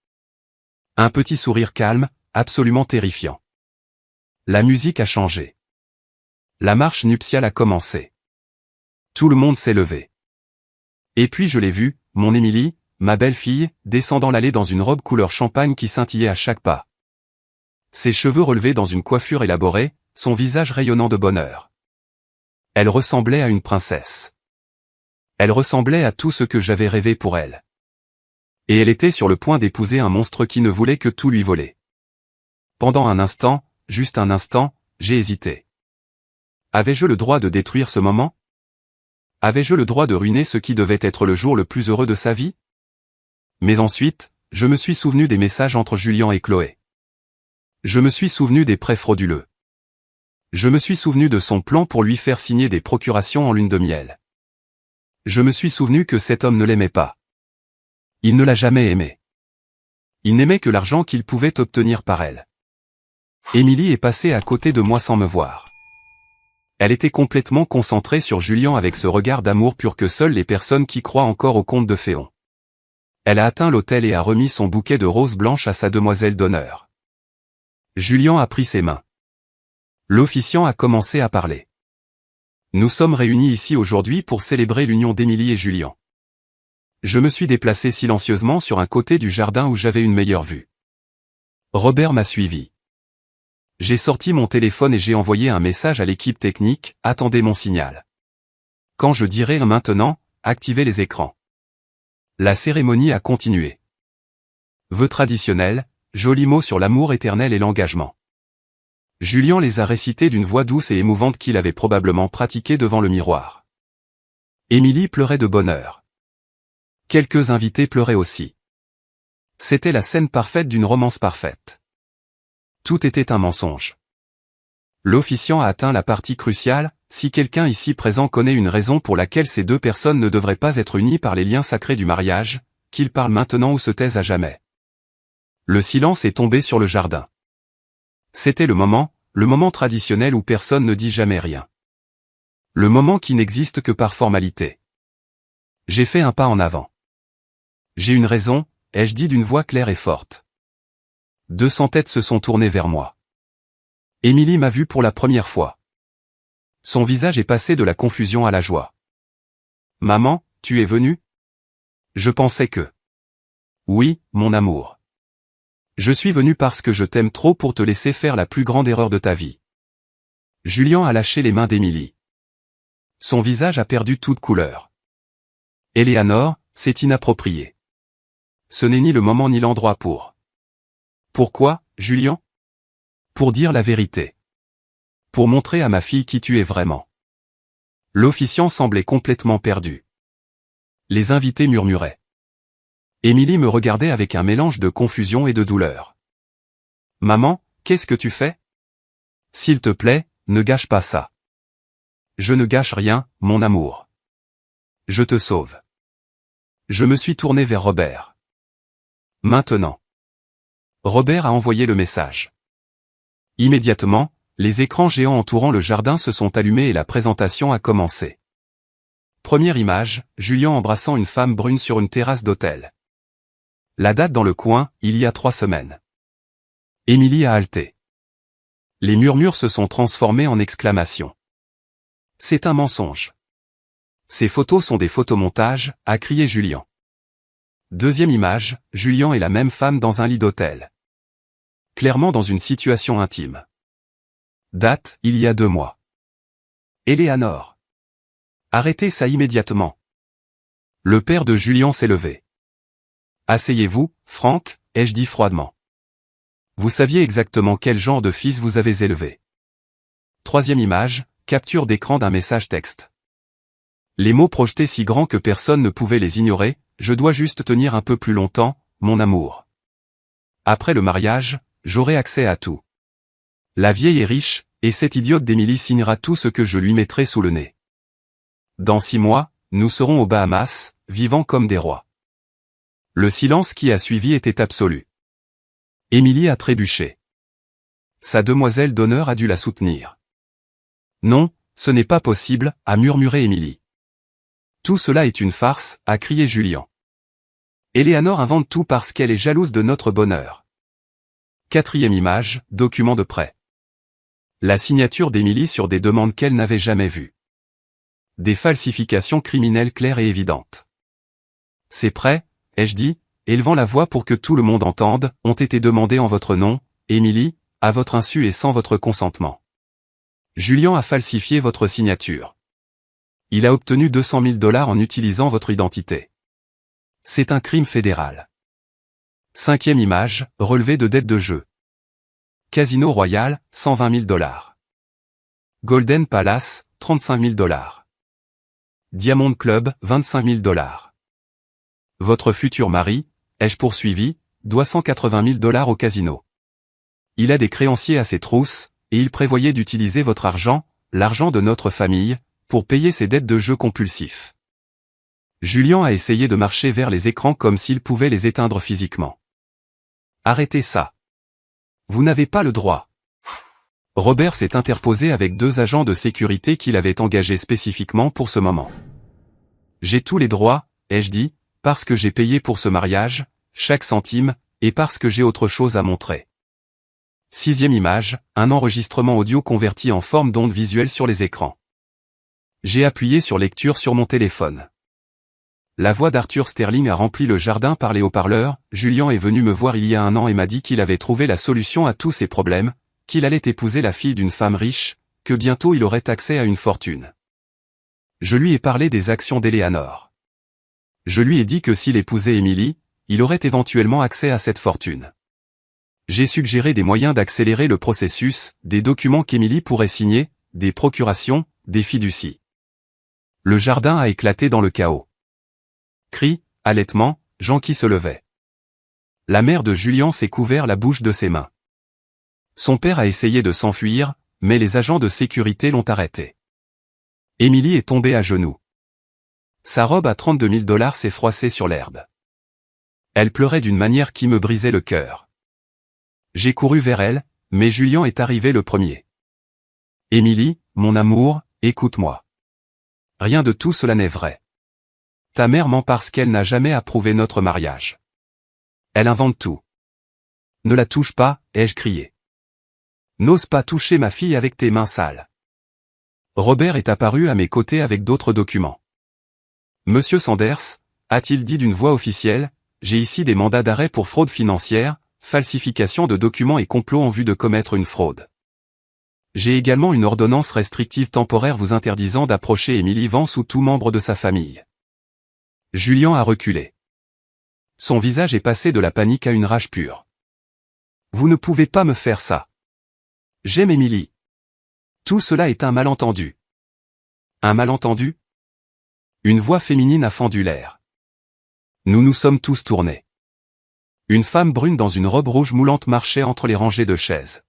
Un petit sourire calme, absolument terrifiant. La musique a changé. La marche nuptiale a commencé. Tout le monde s'est levé. Et puis je l'ai vue, mon Émilie, ma belle-fille, descendant l'allée dans une robe couleur champagne qui scintillait à chaque pas. Ses cheveux relevés dans une coiffure élaborée, son visage rayonnant de bonheur. Elle ressemblait à une princesse. Elle ressemblait à tout ce que j'avais rêvé pour elle. Et elle était sur le point d'épouser un monstre qui ne voulait que tout lui voler. Pendant un instant, juste un instant, j'ai hésité. Avais-je le droit de détruire ce moment? Avais-je le droit de ruiner ce qui devait être le jour le plus heureux de sa vie? Mais ensuite, je me suis souvenu des messages entre Julien et Chloé. Je me suis souvenu des prêts frauduleux. Je me suis souvenu de son plan pour lui faire signer des procurations en lune de miel. Je me suis souvenu que cet homme ne l'aimait pas. Il ne l'a jamais aimé. Il n'aimait que l'argent qu'il pouvait obtenir par elle. Émilie est passée à côté de moi sans me voir. Elle était complètement concentrée sur Julien avec ce regard d'amour pur que seules les personnes qui croient encore au conte de fées ont. Elle a atteint l'hôtel et a remis son bouquet de roses blanches à sa demoiselle d'honneur. Julien a pris ses mains. L'officiant a commencé à parler. Nous sommes réunis ici aujourd'hui pour célébrer l'union d'Émilie et Julien. Je me suis déplacé silencieusement sur un côté du jardin où j'avais une meilleure vue. Robert m'a suivi. J'ai sorti mon téléphone et j'ai envoyé un message à l'équipe technique, attendez mon signal. Quand je dirai maintenant, activez les écrans. La cérémonie a continué. Vœux traditionnels, jolis mots sur l'amour éternel et l'engagement. Julien les a récités d'une voix douce et émouvante qu'il avait probablement pratiquée devant le miroir. Émilie pleurait de bonheur. Quelques invités pleuraient aussi. C'était la scène parfaite d'une romance parfaite. Tout était un mensonge. L'officiant a atteint la partie cruciale, si quelqu'un ici présent connaît une raison pour laquelle ces deux personnes ne devraient pas être unies par les liens sacrés du mariage, qu'il parle maintenant ou se taise à jamais. Le silence est tombé sur le jardin. C'était le moment traditionnel où personne ne dit jamais rien. Le moment qui n'existe que par formalité. J'ai fait un pas en avant. J'ai une raison, ai-je dit d'une voix claire et forte. 200 têtes se sont tournées vers moi. Émilie m'a vu pour la première fois. Son visage est passé de la confusion à la joie. Maman, tu es venue? Je pensais que... Oui, mon amour. Je suis venu parce que je t'aime trop pour te laisser faire la plus grande erreur de ta vie. Julien a lâché les mains d'Émilie. Son visage a perdu toute couleur. Éléanore, c'est inapproprié. Ce n'est ni le moment ni l'endroit pour... Pourquoi, Julien? Pour dire la vérité. Pour montrer à ma fille qui tu es vraiment. L'officiant semblait complètement perdu. Les invités murmuraient. Émilie me regardait avec un mélange de confusion et de douleur. Maman, qu'est-ce que tu fais? S'il te plaît, ne gâche pas ça. Je ne gâche rien, mon amour. Je te sauve. Je me suis tourné vers Robert. Maintenant. Robert a envoyé le message. Immédiatement, les écrans géants entourant le jardin se sont allumés et la présentation a commencé. Première image, Julien embrassant une femme brune sur une terrasse d'hôtel. La date dans le coin, il y a 3 semaines. Émilie a halté. Les murmures se sont transformés en exclamations. C'est un mensonge. Ces photos sont des photomontages, a crié Julien. Deuxième image, Julien et la même femme dans un lit d'hôtel. Clairement dans une situation intime. Date, il y a 2 mois. Éléanore. Arrêtez ça immédiatement. Le père de Julien s'est levé. Asseyez-vous, Franck, ai-je dit froidement. Vous saviez exactement quel genre de fils vous avez élevé. Troisième image, capture d'écran d'un message texte. Les mots projetés si grands que personne ne pouvait les ignorer, je dois juste tenir un peu plus longtemps, mon amour. Après le mariage, j'aurai accès à tout. La vieille est riche, et cette idiote d'Émilie signera tout ce que je lui mettrai sous le nez. Dans 6 mois, nous serons aux Bahamas, vivant comme des rois. Le silence qui a suivi était absolu. Émilie a trébuché. Sa demoiselle d'honneur a dû la soutenir. Non, ce n'est pas possible, a murmuré Émilie. Tout cela est une farce, a crié Julien. Éléanore invente tout parce qu'elle est jalouse de notre bonheur. Quatrième image, document de prêt. La signature d'Émilie sur des demandes qu'elle n'avait jamais vues. Des falsifications criminelles claires et évidentes. Ces prêts, ai-je dit, élevant la voix pour que tout le monde entende, ont été demandés en votre nom, Émilie, à votre insu et sans votre consentement. Julien a falsifié votre signature. Il a obtenu 200 000 $ en utilisant votre identité. C'est un crime fédéral. Cinquième image, relevé de dettes de jeu. Casino Royal, 120 000 $. Golden Palace, 35 000 $. Diamond Club, 25 000 $. Votre futur mari, ai-je poursuivi, doit 180 000 $ au casino. Il a des créanciers à ses trousses, et il prévoyait d'utiliser votre argent, l'argent de notre famille, pour payer ses dettes de jeu compulsifs. Julien a essayé de marcher vers les écrans comme s'il pouvait les éteindre physiquement. Arrêtez ça. Vous n'avez pas le droit. Robert s'est interposé avec 2 agents de sécurité qu'il avait engagés spécifiquement pour ce moment. J'ai tous les droits, ai-je dit, parce que j'ai payé pour ce mariage, chaque centime, et parce que j'ai autre chose à montrer. 6e image, un enregistrement audio converti en forme d'onde visuelle sur les écrans. J'ai appuyé sur lecture sur mon téléphone. La voix d'Arthur Sterling a rempli le jardin par les haut-parleurs. Julian est venu me voir il y a 1 an et m'a dit qu'il avait trouvé la solution à tous ses problèmes, qu'il allait épouser la fille d'une femme riche, que bientôt il aurait accès à une fortune. Je lui ai parlé des actions d'Eleanor. Je lui ai dit que s'il épousait Emily, il aurait éventuellement accès à cette fortune. J'ai suggéré des moyens d'accélérer le processus, des documents qu'Emily pourrait signer, des procurations, des fiducies. Le jardin a éclaté dans le chaos. Cris, halètements, gens qui se levaient. La mère de Julian s'est couvert la bouche de ses mains. Son père a essayé de s'enfuir, mais les agents de sécurité l'ont arrêté. Emily est tombée à genoux. Sa robe à 32 000 $ s'est froissée sur l'herbe. Elle pleurait d'une manière qui me brisait le cœur. J'ai couru vers elle, mais Julian est arrivé le premier. Emily, mon amour, écoute-moi. Rien de tout cela n'est vrai. Ta mère ment parce qu'elle n'a jamais approuvé notre mariage. Elle invente tout. Ne la touche pas, ai-je crié. N'ose pas toucher ma fille avec tes mains sales. Robert est apparu à mes côtés avec d'autres documents. Monsieur Sanders, a-t-il dit d'une voix officielle, j'ai ici des mandats d'arrêt pour fraude financière, falsification de documents et complot en vue de commettre une fraude. J'ai également une ordonnance restrictive temporaire vous interdisant d'approcher Emily Vance ou tout membre de sa famille. Julian a reculé. Son visage est passé de la panique à une rage pure. Vous ne pouvez pas me faire ça. J'aime Emily. Tout cela est un malentendu. Un malentendu? Une voix féminine a fendu l'air. Nous nous sommes tous tournés. Une femme brune dans une robe rouge moulante marchait entre les rangées de chaises.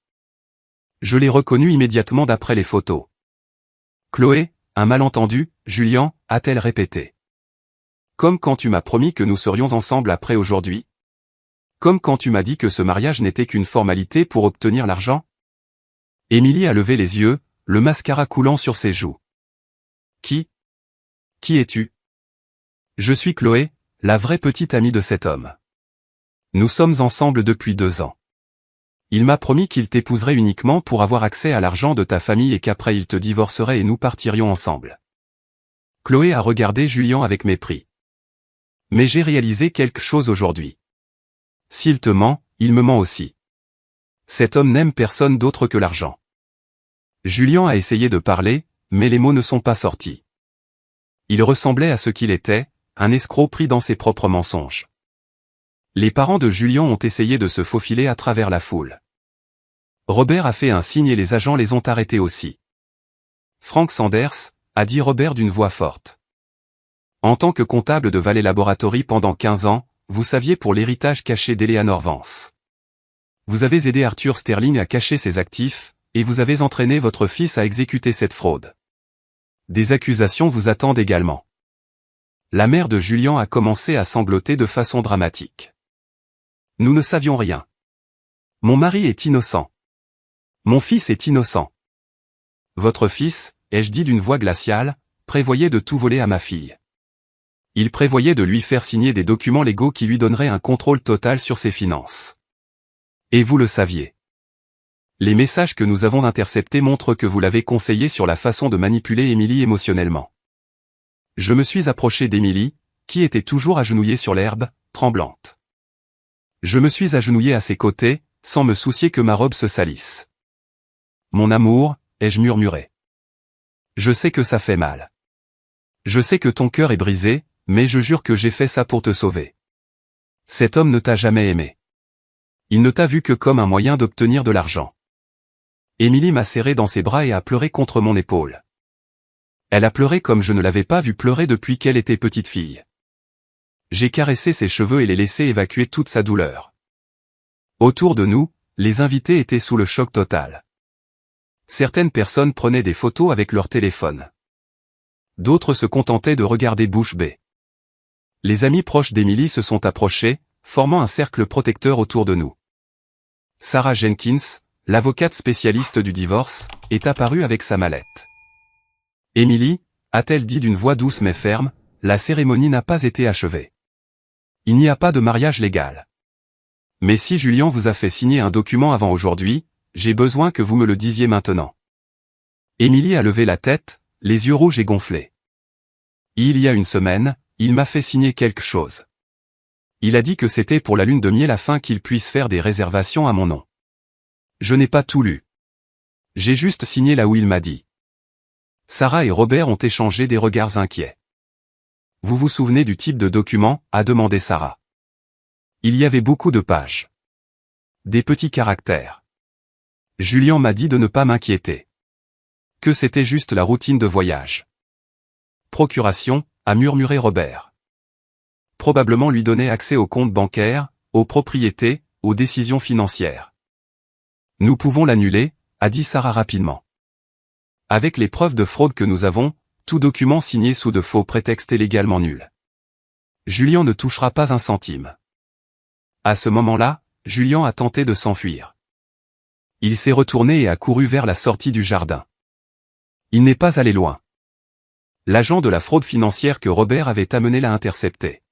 Je l'ai reconnue immédiatement d'après les photos. Chloé, un malentendu, Julian, a-t-elle répété. Comme quand tu m'as promis que nous serions ensemble après aujourd'hui? Comme quand tu m'as dit que ce mariage n'était qu'une formalité pour obtenir l'argent? Emily a levé les yeux, le mascara coulant sur ses joues. Qui es-tu? Je suis Chloé, la vraie petite amie de cet homme. Nous sommes ensemble depuis 2 ans. Il m'a promis qu'il t'épouserait uniquement pour avoir accès à l'argent de ta famille et qu'après il te divorcerait et nous partirions ensemble. Chloé a regardé Julian avec mépris. Mais j'ai réalisé quelque chose aujourd'hui. S'il te ment, il me ment aussi. Cet homme n'aime personne d'autre que l'argent. Julian a essayé de parler, mais les mots ne sont pas sortis. Il ressemblait à ce qu'il était, un escroc pris dans ses propres mensonges. Les parents de Julian ont essayé de se faufiler à travers la foule. Robert a fait un signe et les agents les ont arrêtés aussi. Frank Sanders, a dit Robert d'une voix forte. En tant que comptable de Valley Laboratory pendant 15 ans, vous saviez pour l'héritage caché d'Eleanor Vance. Vous avez aidé Arthur Sterling à cacher ses actifs, et vous avez entraîné votre fils à exécuter cette fraude. Des accusations vous attendent également. La mère de Julian a commencé à sangloter de façon dramatique. Nous ne savions rien. Mon mari est innocent. Mon fils est innocent. Votre fils, ai-je dit d'une voix glaciale, prévoyait de tout voler à ma fille. Il prévoyait de lui faire signer des documents légaux qui lui donneraient un contrôle total sur ses finances. Et vous le saviez. Les messages que nous avons interceptés montrent que vous l'avez conseillé sur la façon de manipuler Emily émotionnellement. Je me suis approché d'Emily, qui était toujours agenouillée sur l'herbe, tremblante. Je me suis agenouillé à ses côtés, sans me soucier que ma robe se salisse. Mon amour, ai-je murmuré. Je sais que ça fait mal. Je sais que ton cœur est brisé, mais je jure que j'ai fait ça pour te sauver. Cet homme ne t'a jamais aimé. Il ne t'a vu que comme un moyen d'obtenir de l'argent. Emily m'a serré dans ses bras et a pleuré contre mon épaule. Elle a pleuré comme je ne l'avais pas vue pleurer depuis qu'elle était petite fille. J'ai caressé ses cheveux et les laissé évacuer toute sa douleur. Autour de nous, les invités étaient sous le choc total. Certaines personnes prenaient des photos avec leur téléphone. D'autres se contentaient de regarder bouche bée. Les amis proches d'Emily se sont approchés, formant un cercle protecteur autour de nous. Sarah Jenkins, l'avocate spécialiste du divorce, est apparue avec sa mallette. Emily, a-t-elle dit d'une voix douce mais ferme, la cérémonie n'a pas été achevée. Il n'y a pas de mariage légal. Mais si Julian vous a fait signer un document avant aujourd'hui, j'ai besoin que vous me le disiez maintenant. Emily a levé la tête, les yeux rouges et gonflés. Il y a une semaine, il m'a fait signer quelque chose. Il a dit que c'était pour la lune de miel afin qu'il puisse faire des réservations à mon nom. Je n'ai pas tout lu. J'ai juste signé là où il m'a dit. Sarah et Robert ont échangé des regards inquiets. Vous vous souvenez du type de document, a demandé Sarah. Il y avait beaucoup de pages. Des petits caractères. Julian m'a dit de ne pas m'inquiéter. Que c'était juste la routine de voyage. Procuration, a murmuré Robert. Probablement lui donner accès aux comptes bancaires, aux propriétés, aux décisions financières. Nous pouvons l'annuler, a dit Sarah rapidement. Avec les preuves de fraude que nous avons, tout document signé sous de faux prétextes est légalement nul. Julian ne touchera pas un centime. À ce moment-là, Julian a tenté de s'enfuir. Il s'est retourné et a couru vers la sortie du jardin. Il n'est pas allé loin. L'agent de la fraude financière que Robert avait amené l'a intercepté.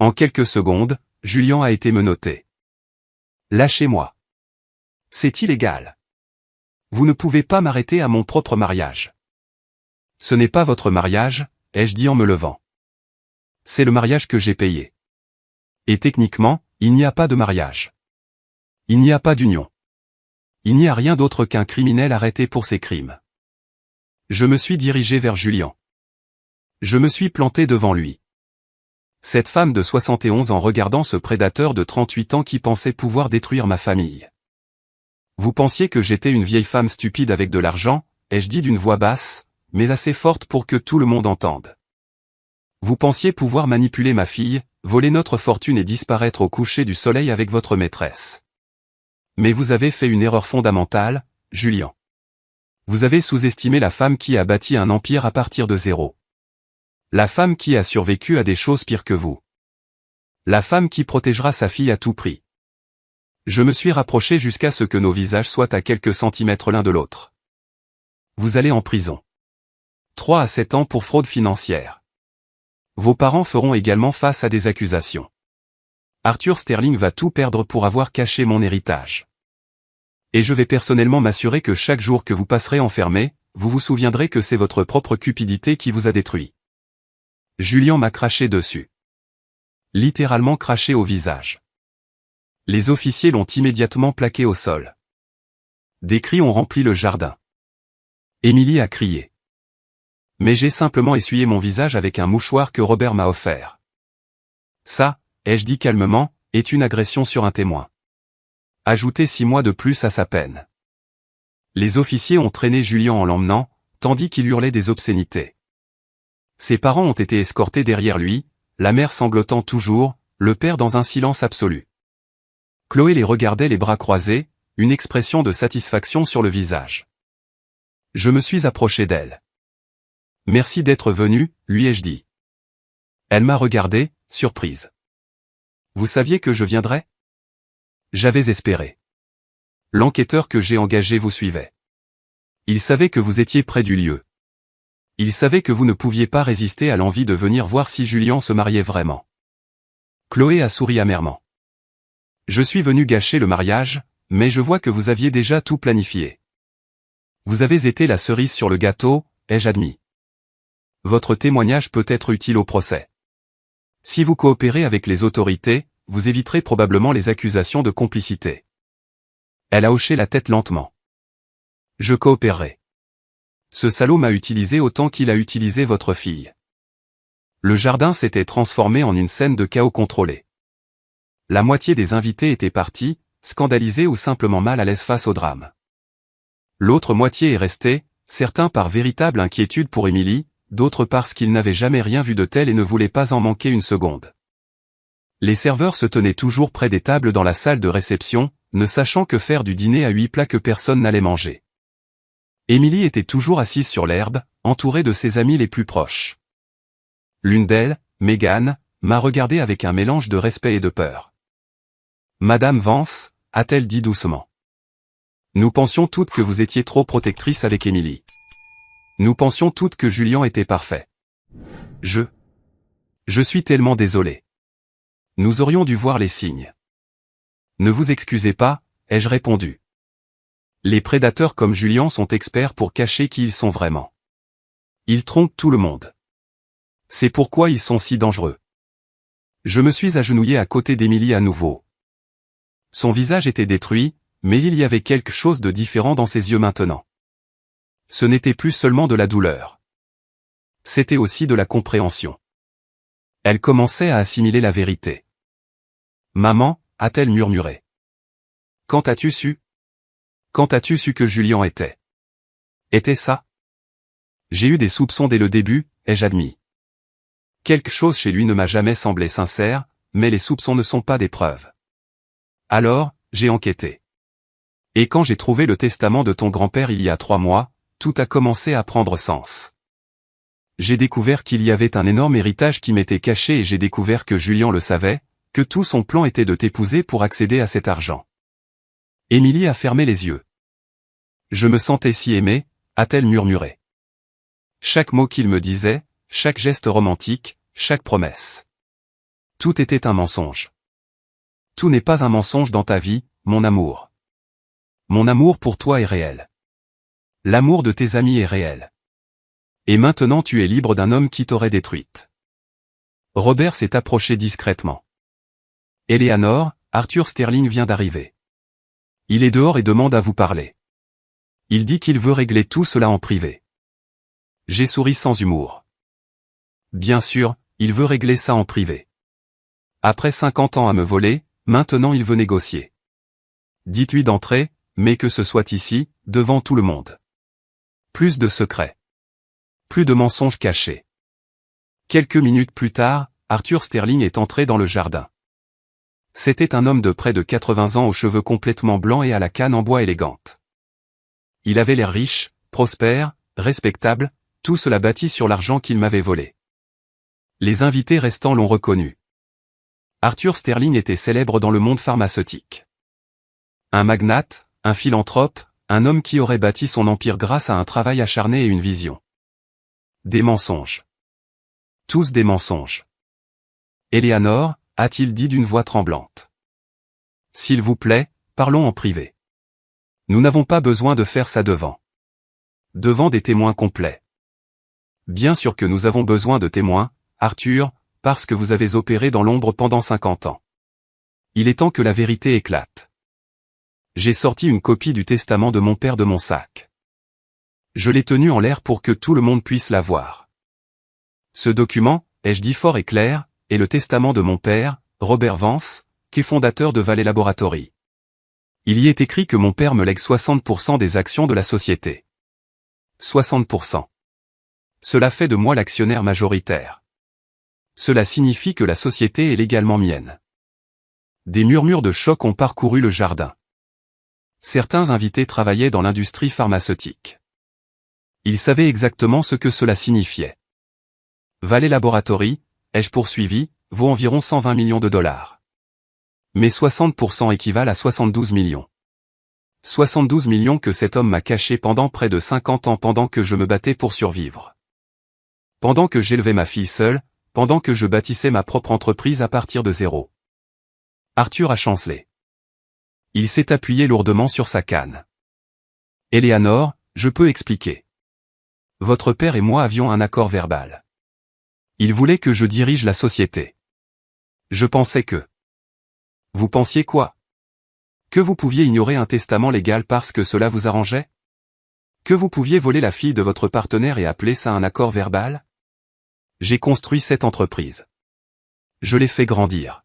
En quelques secondes, Julian a été menotté. Lâchez-moi. C'est illégal. Vous ne pouvez pas m'arrêter à mon propre mariage. Ce n'est pas votre mariage, ai-je dit en me levant. C'est le mariage que j'ai payé. Et techniquement, il n'y a pas de mariage. Il n'y a pas d'union. Il n'y a rien d'autre qu'un criminel arrêté pour ses crimes. Je me suis dirigé vers Julian. Je me suis planté devant lui. Cette femme de 71 ans regardant ce prédateur de 38 ans qui pensait pouvoir détruire ma famille. Vous pensiez que j'étais une vieille femme stupide avec de l'argent, ai-je dit d'une voix basse, mais assez forte pour que tout le monde entende. Vous pensiez pouvoir manipuler ma fille, voler notre fortune et disparaître au coucher du soleil avec votre maîtresse. Mais vous avez fait une erreur fondamentale, Julian. Vous avez sous-estimé la femme qui a bâti un empire à partir de zéro. La femme qui a survécu à des choses pires que vous. La femme qui protégera sa fille à tout prix. Je me suis rapproché jusqu'à ce que nos visages soient à quelques centimètres l'un de l'autre. Vous allez en prison. 3 à 7 ans pour fraude financière. Vos parents feront également face à des accusations. Arthur Sterling va tout perdre pour avoir caché mon héritage. Et je vais personnellement m'assurer que chaque jour que vous passerez enfermé, vous vous souviendrez que c'est votre propre cupidité qui vous a détruit. Julian m'a craché dessus. Littéralement craché au visage. Les officiers l'ont immédiatement plaqué au sol. Des cris ont rempli le jardin. Emily a crié. Mais j'ai simplement essuyé mon visage avec un mouchoir que Robert m'a offert. Ça, ai-je dit calmement, est une agression sur un témoin. Ajoutez 6 mois de plus à sa peine. Les officiers ont traîné Julian en l'emmenant, tandis qu'il hurlait des obscénités. Ses parents ont été escortés derrière lui, la mère sanglotant toujours, le père dans un silence absolu. Chloé les regardait les bras croisés, une expression de satisfaction sur le visage. Je me suis approché d'elle. Merci d'être venue, lui ai-je dit. Elle m'a regardé, surprise. Vous saviez que je viendrais ? J'avais espéré. L'enquêteur que j'ai engagé vous suivait. Il savait que vous étiez près du lieu. Il savait que vous ne pouviez pas résister à l'envie de venir voir si Julian se mariait vraiment. Chloé a souri amèrement. Je suis venu gâcher le mariage, mais je vois que vous aviez déjà tout planifié. Vous avez été la cerise sur le gâteau, ai-je admis. Votre témoignage peut être utile au procès. Si vous coopérez avec les autorités, vous éviterez probablement les accusations de complicité. Elle a hoché la tête lentement. Je coopérerai. Ce salaud m'a utilisé autant qu'il a utilisé votre fille. Le jardin s'était transformé en une scène de chaos contrôlé. La moitié des invités étaient partis, scandalisés ou simplement mal à l'aise face au drame. L'autre moitié est restée, certains par véritable inquiétude pour Emily, d'autres parce qu'ils n'avaient jamais rien vu de tel et ne voulaient pas en manquer une seconde. Les serveurs se tenaient toujours près des tables dans la salle de réception, ne sachant que faire du dîner à 8 plats que personne n'allait manger. Emily était toujours assise sur l'herbe, entourée de ses amis les plus proches. L'une d'elles, Megan, m'a regardé avec un mélange de respect et de peur. Madame Vance, a-t-elle dit doucement. Nous pensions toutes que vous étiez trop protectrice avec Émilie. Nous pensions toutes que Julien était parfait. Je suis tellement désolé. Nous aurions dû voir les signes. Ne vous excusez pas, ai-je répondu. Les prédateurs comme Julien sont experts pour cacher qui ils sont vraiment. Ils trompent tout le monde. C'est pourquoi ils sont si dangereux. Je me suis agenouillé à côté d'Émilie à nouveau. Son visage était détruit, mais il y avait quelque chose de différent dans ses yeux maintenant. Ce n'était plus seulement de la douleur. C'était aussi de la compréhension. Elle commençait à assimiler la vérité. « Maman » a-t-elle murmuré. « Quand as-tu su ? Quand as-tu su que Julien était ? Était ça ? J'ai eu des soupçons dès le début, ai-je admis. Quelque chose chez lui ne m'a jamais semblé sincère, mais les soupçons ne sont pas des preuves. Alors, j'ai enquêté. Et quand j'ai trouvé le testament de ton grand-père il y a 3 mois, tout a commencé à prendre sens. J'ai découvert qu'il y avait un énorme héritage qui m'était caché et j'ai découvert que Julien le savait, que tout son plan était de t'épouser pour accéder à cet argent. Émilie a fermé les yeux. Je me sentais si aimée, a-t-elle murmuré. Chaque mot qu'il me disait, chaque geste romantique, chaque promesse. Tout était un mensonge. Tout n'est pas un mensonge dans ta vie, mon amour. Mon amour pour toi est réel. L'amour de tes amis est réel. Et maintenant tu es libre d'un homme qui t'aurait détruite. Robert s'est approché discrètement. Eleanor, Arthur Sterling vient d'arriver. Il est dehors et demande à vous parler. Il dit qu'il veut régler tout cela en privé. J'ai souri sans humour. Bien sûr, il veut régler ça en privé. Après 50 ans à me voler, maintenant il veut négocier. Dites-lui d'entrer, mais que ce soit ici, devant tout le monde. Plus de secrets. Plus de mensonges cachés. Quelques minutes plus tard, Arthur Sterling est entré dans le jardin. C'était un homme de près de 80 ans aux cheveux complètement blancs et à la canne en bois élégante. Il avait l'air riche, prospère, respectable, tout cela bâti sur l'argent qu'il m'avait volé. Les invités restants l'ont reconnu. Arthur Sterling était célèbre dans le monde pharmaceutique. Un magnate, un philanthrope, un homme qui aurait bâti son empire grâce à un travail acharné et une vision. Des mensonges. Tous des mensonges. Eleanor, a-t-il dit d'une voix tremblante. S'il vous plaît, parlons en privé. Nous n'avons pas besoin de faire ça devant. Devant des témoins complets. Bien sûr que nous avons besoin de témoins, Arthur, parce que vous avez opéré dans l'ombre pendant 50 ans. Il est temps que la vérité éclate. J'ai sorti une copie du testament de mon père de mon sac. Je l'ai tenu en l'air pour que tout le monde puisse la voir. Ce document, ai-je dit fort et clair, est le testament de mon père, Robert Vance, qui est fondateur de Valley Laboratory. Il y est écrit que mon père me lègue 60% des actions de la société. 60%. Cela fait de moi l'actionnaire majoritaire. Cela signifie que la société est légalement mienne. Des murmures de choc ont parcouru le jardin. Certains invités travaillaient dans l'industrie pharmaceutique. Ils savaient exactement ce que cela signifiait. Valley Laboratory, ai-je poursuivi, vaut environ 120 millions de dollars. Mais 60% équivalent à 72 millions. 72 millions que cet homme m'a cachés pendant près de 50 ans pendant que je me battais pour survivre. Pendant que j'élevais ma fille seule, pendant que je bâtissais ma propre entreprise à partir de zéro. Arthur a chancelé. Il s'est appuyé lourdement sur sa canne. Eleanor, je peux expliquer. Votre père et moi avions un accord verbal. Il voulait que je dirige la société. Je pensais que... Vous pensiez quoi? Que vous pouviez ignorer un testament légal parce que cela vous arrangeait? Que vous pouviez voler la fille de votre partenaire et appeler ça un accord verbal? J'ai construit cette entreprise. Je l'ai fait grandir.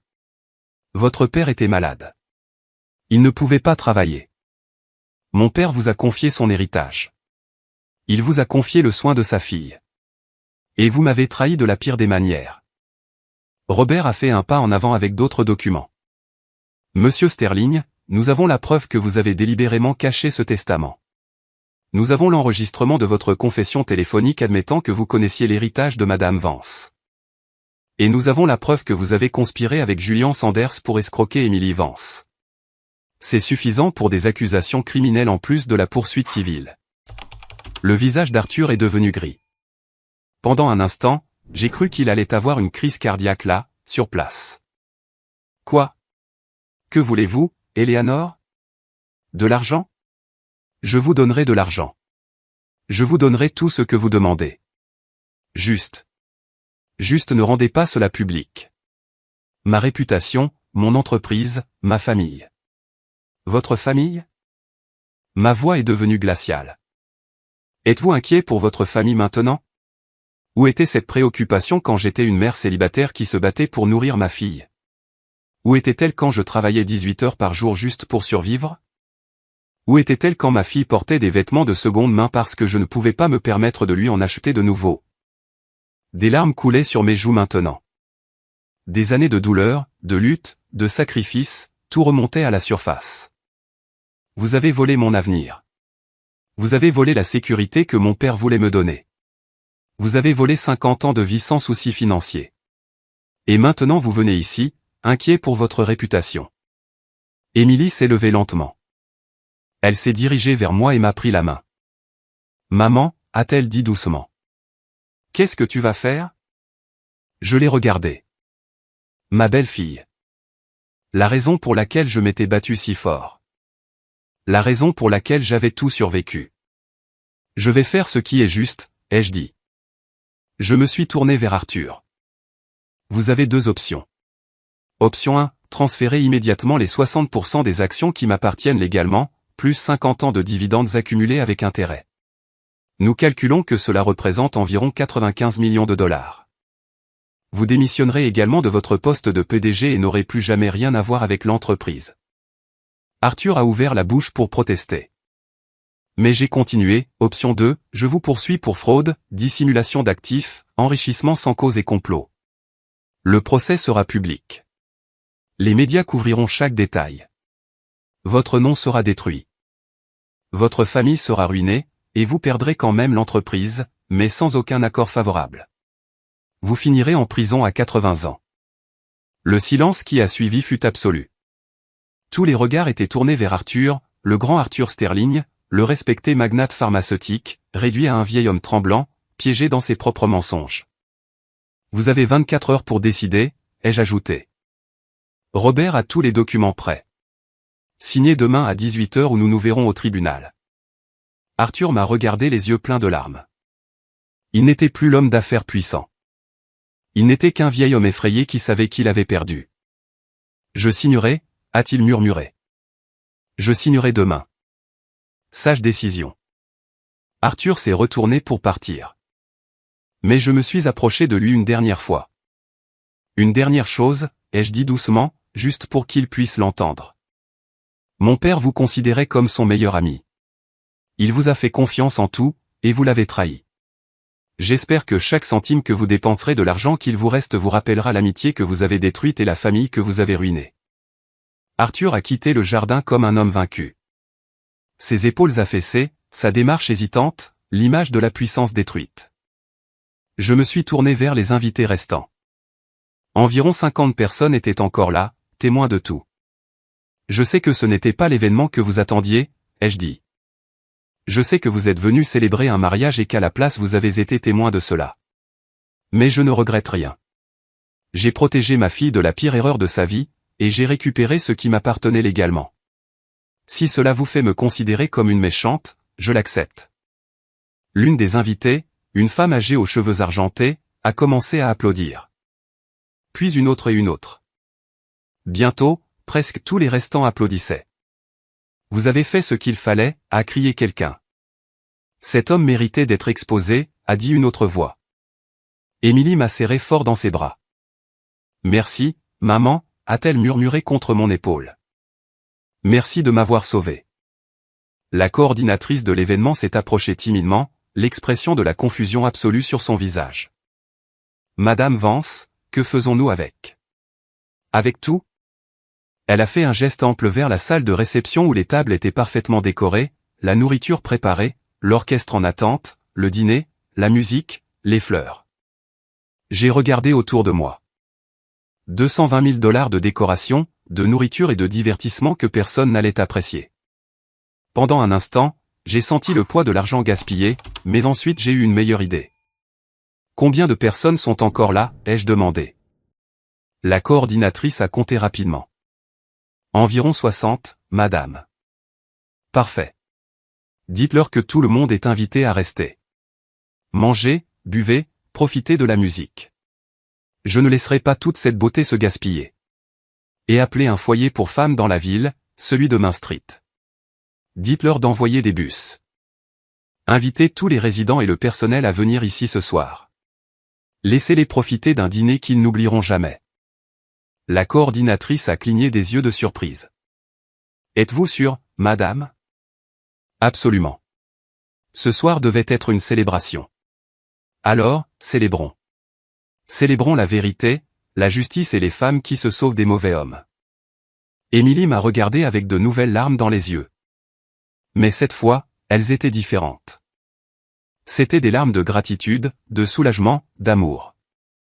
Votre père était malade. Il ne pouvait pas travailler. Mon père vous a confié son héritage. Il vous a confié le soin de sa fille. Et vous m'avez trahi de la pire des manières. Robert a fait un pas en avant avec d'autres documents. Monsieur Sterling, nous avons la preuve que vous avez délibérément caché ce testament. Nous avons l'enregistrement de votre confession téléphonique admettant que vous connaissiez l'héritage de Madame Vance. Et nous avons la preuve que vous avez conspiré avec Julian Sanders pour escroquer Emily Vance. C'est suffisant pour des accusations criminelles en plus de la poursuite civile. Le visage d'Arthur est devenu gris. Pendant un instant, j'ai cru qu'il allait avoir une crise cardiaque là, sur place. Quoi? Que voulez-vous, Eleanor? De l'argent? Je vous donnerai de l'argent. Je vous donnerai tout ce que vous demandez. Juste ne rendez pas cela public. Ma réputation, mon entreprise, ma famille. Votre famille? Ma voix est devenue glaciale. Êtes-vous inquiet pour votre famille maintenant? Où était cette préoccupation quand j'étais une mère célibataire qui se battait pour nourrir ma fille? Où était-elle quand je travaillais 18 heures par jour juste pour survivre? Où était-elle quand ma fille portait des vêtements de seconde main parce que je ne pouvais pas me permettre de lui en acheter de nouveaux? Des larmes coulaient sur mes joues maintenant. Des années de douleur, de lutte, de sacrifice, tout remontait à la surface. Vous avez volé mon avenir. Vous avez volé la sécurité que mon père voulait me donner. Vous avez volé 50 ans de vie sans souci financier. Et maintenant vous venez ici, inquiet pour votre réputation. Émilie s'est levée lentement. Elle s'est dirigée vers moi et m'a pris la main. Maman, a-t-elle dit doucement. Qu'est-ce que tu vas faire? Je l'ai regardée. Ma belle-fille. La raison pour laquelle je m'étais battu si fort. La raison pour laquelle j'avais tout survécu. Je vais faire ce qui est juste, ai-je dit. Je me suis tourné vers Arthur. Vous avez deux options. Option 1, transférer immédiatement les 60% des actions qui m'appartiennent légalement, plus 50 ans de dividendes accumulés avec intérêt. Nous calculons que cela représente environ 95 millions de dollars. Vous démissionnerez également de votre poste de PDG et n'aurez plus jamais rien à voir avec l'entreprise. Arthur a ouvert la bouche pour protester. Mais j'ai continué, option 2, je vous poursuis pour fraude, dissimulation d'actifs, enrichissement sans cause et complot. Le procès sera public. Les médias couvriront chaque détail. Votre nom sera détruit. Votre famille sera ruinée, et vous perdrez quand même l'entreprise, mais sans aucun accord favorable. Vous finirez en prison à 80 ans. Le silence qui a suivi fut absolu. Tous les regards étaient tournés vers Arthur, le grand Arthur Sterling, le respecté magnate pharmaceutique, réduit à un vieil homme tremblant, piégé dans ses propres mensonges. Vous avez 24 heures pour décider, ai-je ajouté. Robert a tous les documents prêts. Signez demain à 18 heures où nous nous verrons au tribunal. Arthur m'a regardé les yeux pleins de larmes. Il n'était plus l'homme d'affaires puissant. Il n'était qu'un vieil homme effrayé qui savait qu'il avait perdu. Je signerai, a-t-il murmuré. Je signerai demain. Sage décision. Arthur s'est retourné pour partir. Mais je me suis approché de lui une dernière fois. Une dernière chose, ai-je dit doucement, juste pour qu'il puisse l'entendre. Mon père vous considérait comme son meilleur ami. Il vous a fait confiance en tout, et vous l'avez trahi. J'espère que chaque centime que vous dépenserez de l'argent qu'il vous reste vous rappellera l'amitié que vous avez détruite et la famille que vous avez ruinée. Arthur a quitté le jardin comme un homme vaincu. Ses épaules affaissées, sa démarche hésitante, l'image de la puissance détruite. Je me suis tourné vers les invités restants. Environ 50 personnes étaient encore là, témoins de tout. Je sais que ce n'était pas l'événement que vous attendiez, ai-je dit. Je sais que vous êtes venu célébrer un mariage et qu'à la place vous avez été témoin de cela. Mais je ne regrette rien. J'ai protégé ma fille de la pire erreur de sa vie, et j'ai récupéré ce qui m'appartenait légalement. Si cela vous fait me considérer comme une méchante, je l'accepte. L'une des invitées, une femme âgée aux cheveux argentés, a commencé à applaudir. Puis une autre et une autre. Bientôt, presque tous les restants applaudissaient. Vous avez fait ce qu'il fallait, a crié quelqu'un. Cet homme méritait d'être exposé, a dit une autre voix. Émilie m'a serré fort dans ses bras. Merci, maman, a-t-elle murmuré contre mon épaule. Merci de m'avoir sauvé. La coordinatrice de l'événement s'est approchée timidement, l'expression de la confusion absolue sur son visage. Madame Vance, que faisons-nous avec? Avec tout? Elle a fait un geste ample vers la salle de réception où les tables étaient parfaitement décorées, la nourriture préparée, l'orchestre en attente, le dîner, la musique, les fleurs. J'ai regardé autour de moi. 220 000 $ de décoration, de nourriture et de divertissement que personne n'allait apprécier. Pendant un instant, j'ai senti le poids de l'argent gaspillé, mais ensuite j'ai eu une meilleure idée. Combien de personnes sont encore là, ai-je demandé. La coordinatrice a compté rapidement. Environ 60, madame. Parfait. Dites-leur que tout le monde est invité à rester. Mangez, buvez, profitez de la musique. Je ne laisserai pas toute cette beauté se gaspiller. Et appelez un foyer pour femmes dans la ville, celui de Main Street. Dites-leur d'envoyer des bus. Invitez tous les résidents et le personnel à venir ici ce soir. Laissez-les profiter d'un dîner qu'ils n'oublieront jamais. La coordinatrice a cligné des yeux de surprise. Êtes-vous sûre, madame? Absolument. Ce soir devait être une célébration. Alors, célébrons. Célébrons la vérité, la justice et les femmes qui se sauvent des mauvais hommes. Émilie m'a regardé avec de nouvelles larmes dans les yeux. Mais cette fois, elles étaient différentes. C'étaient des larmes de gratitude, de soulagement, d'amour.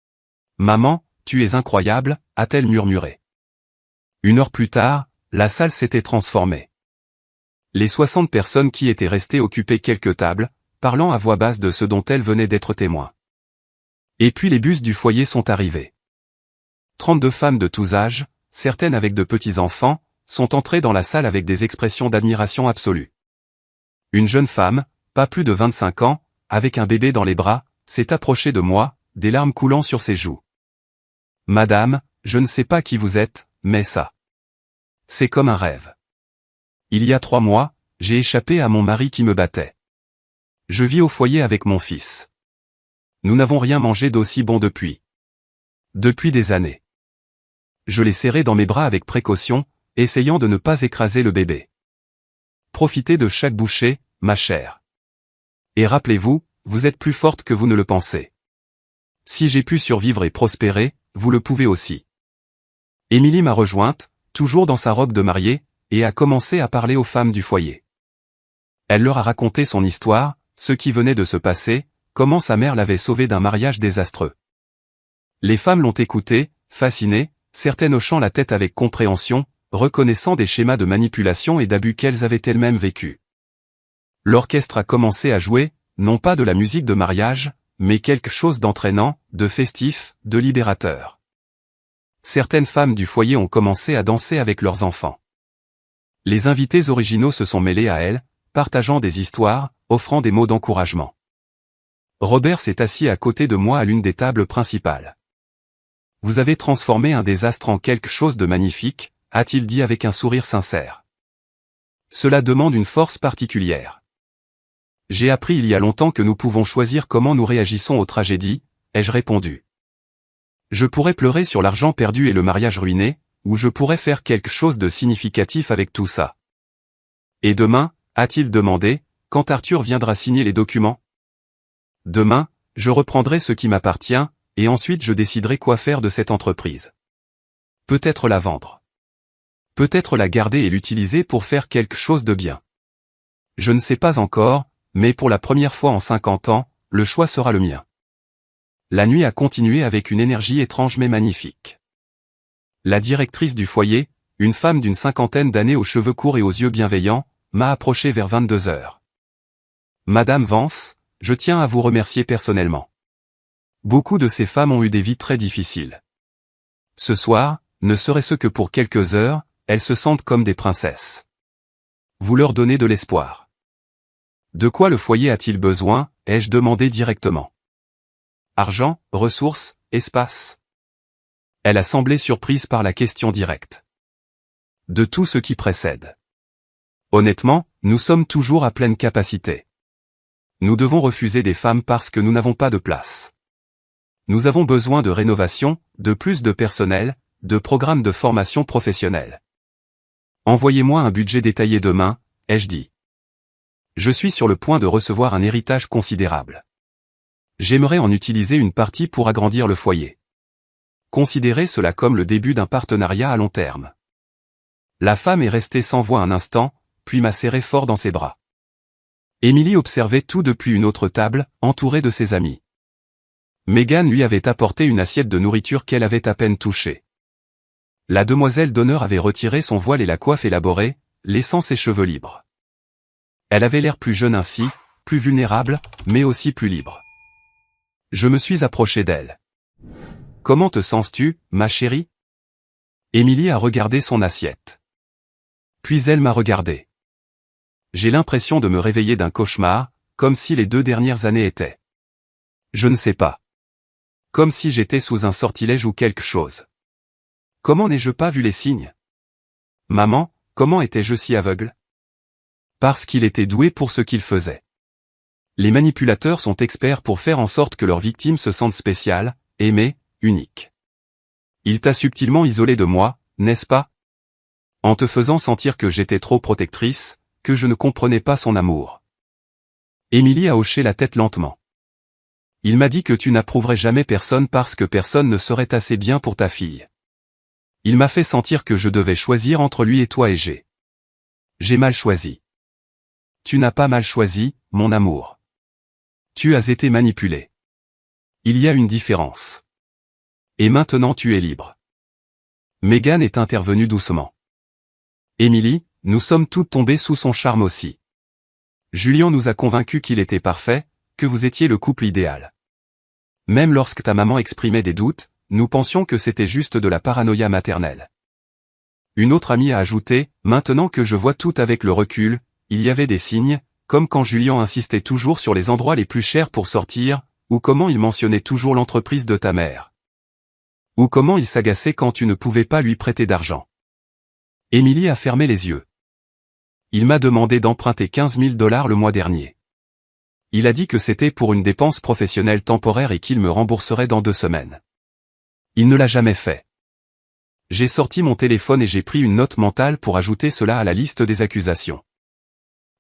« Maman, tu es incroyable », a-t-elle murmuré. 1 heure plus tard, la salle s'était transformée. Les 60 personnes qui étaient restées occupaient quelques tables, parlant à voix basse de ce dont elles venaient d'être témoins. Et puis les bus du foyer sont arrivés. 32 femmes de tous âges, certaines avec de petits enfants, sont entrées dans la salle avec des expressions d'admiration absolue. Une jeune femme, pas plus de 25 ans, avec un bébé dans les bras, s'est approchée de moi, des larmes coulant sur ses joues. « Madame, je ne sais pas qui vous êtes, mais ça. C'est comme un rêve. Il y a 3 mois, j'ai échappé à mon mari qui me battait. Je vis au foyer avec mon fils. Nous n'avons rien mangé d'aussi bon depuis. Depuis des années. Je l'ai serré dans mes bras avec précaution, essayant de ne pas écraser le bébé. Profitez de chaque bouchée, ma chère. Et rappelez-vous, vous êtes plus forte que vous ne le pensez. Si j'ai pu survivre et prospérer, vous le pouvez aussi. » Émilie m'a rejointe, toujours dans sa robe de mariée, et a commencé à parler aux femmes du foyer. Elle leur a raconté son histoire, ce qui venait de se passer, comment sa mère l'avait sauvée d'un mariage désastreux. Les femmes l'ont écoutée, fascinées, certaines hochant la tête avec compréhension, reconnaissant des schémas de manipulation et d'abus qu'elles avaient elles-mêmes vécus. L'orchestre a commencé à jouer, non pas de la musique de mariage, mais quelque chose d'entraînant, de festif, de libérateur. Certaines femmes du foyer ont commencé à danser avec leurs enfants. Les invités originaux se sont mêlés à elles, partageant des histoires, offrant des mots d'encouragement. Robert s'est assis à côté de moi à l'une des tables principales. « Vous avez transformé un désastre en quelque chose de magnifique », a-t-il dit avec un sourire sincère. « Cela demande une force particulière. J'ai appris il y a longtemps que nous pouvons choisir comment nous réagissons aux tragédies, ai-je répondu. Je pourrais pleurer sur l'argent perdu et le mariage ruiné, ou je pourrais faire quelque chose de significatif avec tout ça. Et demain, a-t-il demandé, quand Arthur viendra signer les documents? Demain, je reprendrai ce qui m'appartient, et ensuite je déciderai quoi faire de cette entreprise. Peut-être la vendre. Peut-être la garder et l'utiliser pour faire quelque chose de bien. Je ne sais pas encore, mais pour la première fois en 50 ans, le choix sera le mien. La nuit a continué avec une énergie étrange mais magnifique. La directrice du foyer, une femme d'une 50aine d'années aux cheveux courts et aux yeux bienveillants, m'a approché vers 22 heures. Madame Vance, je tiens à vous remercier personnellement. Beaucoup de ces femmes ont eu des vies très difficiles. Ce soir, ne serait-ce que pour quelques heures, elles se sentent comme des princesses. Vous leur donnez de l'espoir. De quoi le foyer a-t-il besoin, ai-je demandé directement. Argent, ressources, espace. Elle a semblé surprise par la question directe. De tout ce qui précède. Honnêtement, nous sommes toujours à pleine capacité. Nous devons refuser des femmes parce que nous n'avons pas de place. Nous avons besoin de rénovation, de plus de personnel, de programmes de formation professionnelle. Envoyez-moi un budget détaillé demain, ai-je dit. Je suis sur le point de recevoir un héritage considérable. J'aimerais en utiliser une partie pour agrandir le foyer. Considérez cela comme le début d'un partenariat à long terme. La femme est restée sans voix un instant, puis m'a serré fort dans ses bras. Émilie observait tout depuis une autre table, entourée de ses amis. Megan lui avait apporté une assiette de nourriture qu'elle avait à peine touchée. La demoiselle d'honneur avait retiré son voile et la coiffe élaborée, laissant ses cheveux libres. Elle avait l'air plus jeune ainsi, plus vulnérable, mais aussi plus libre. Je me suis approché d'elle. « Comment te sens-tu, ma chérie ?» Émilie a regardé son assiette. Puis elle m'a regardé. J'ai l'impression de me réveiller d'un cauchemar, comme si les 2 dernières années étaient. Je ne sais pas. Comme si j'étais sous un sortilège ou quelque chose. Comment n'ai-je pas vu les signes? Maman, comment étais-je si aveugle? Parce qu'il était doué pour ce qu'il faisait. Les manipulateurs sont experts pour faire en sorte que leurs victimes se sentent spéciales, aimées, uniques. Il t'a subtilement isolé de moi, n'est-ce pas? En te faisant sentir que j'étais trop protectrice, que je ne comprenais pas son amour. Émilie a hoché la tête lentement. Il m'a dit que tu n'approuverais jamais personne parce que personne ne serait assez bien pour ta fille. Il m'a fait sentir que je devais choisir entre lui et toi et j'ai mal choisi. Tu n'as pas mal choisi, mon amour. Tu as été manipulé. Il y a une différence. Et maintenant tu es libre. Megan est intervenue doucement. Émilie, nous sommes toutes tombées sous son charme aussi. Julien nous a convaincus qu'il était parfait, que vous étiez le couple idéal. Même lorsque ta maman exprimait des doutes, nous pensions que c'était juste de la paranoïa maternelle. Une autre amie a ajouté, maintenant que je vois tout avec le recul, il y avait des signes, comme quand Julien insistait toujours sur les endroits les plus chers pour sortir, ou comment il mentionnait toujours l'entreprise de ta mère. Ou comment il s'agaçait quand tu ne pouvais pas lui prêter d'argent. Émilie a fermé les yeux. Il m'a demandé d'emprunter 15 000 $ le mois dernier. Il a dit que c'était pour une dépense professionnelle temporaire et qu'il me rembourserait dans 2 semaines. Il ne l'a jamais fait. J'ai sorti mon téléphone et j'ai pris une note mentale pour ajouter cela à la liste des accusations.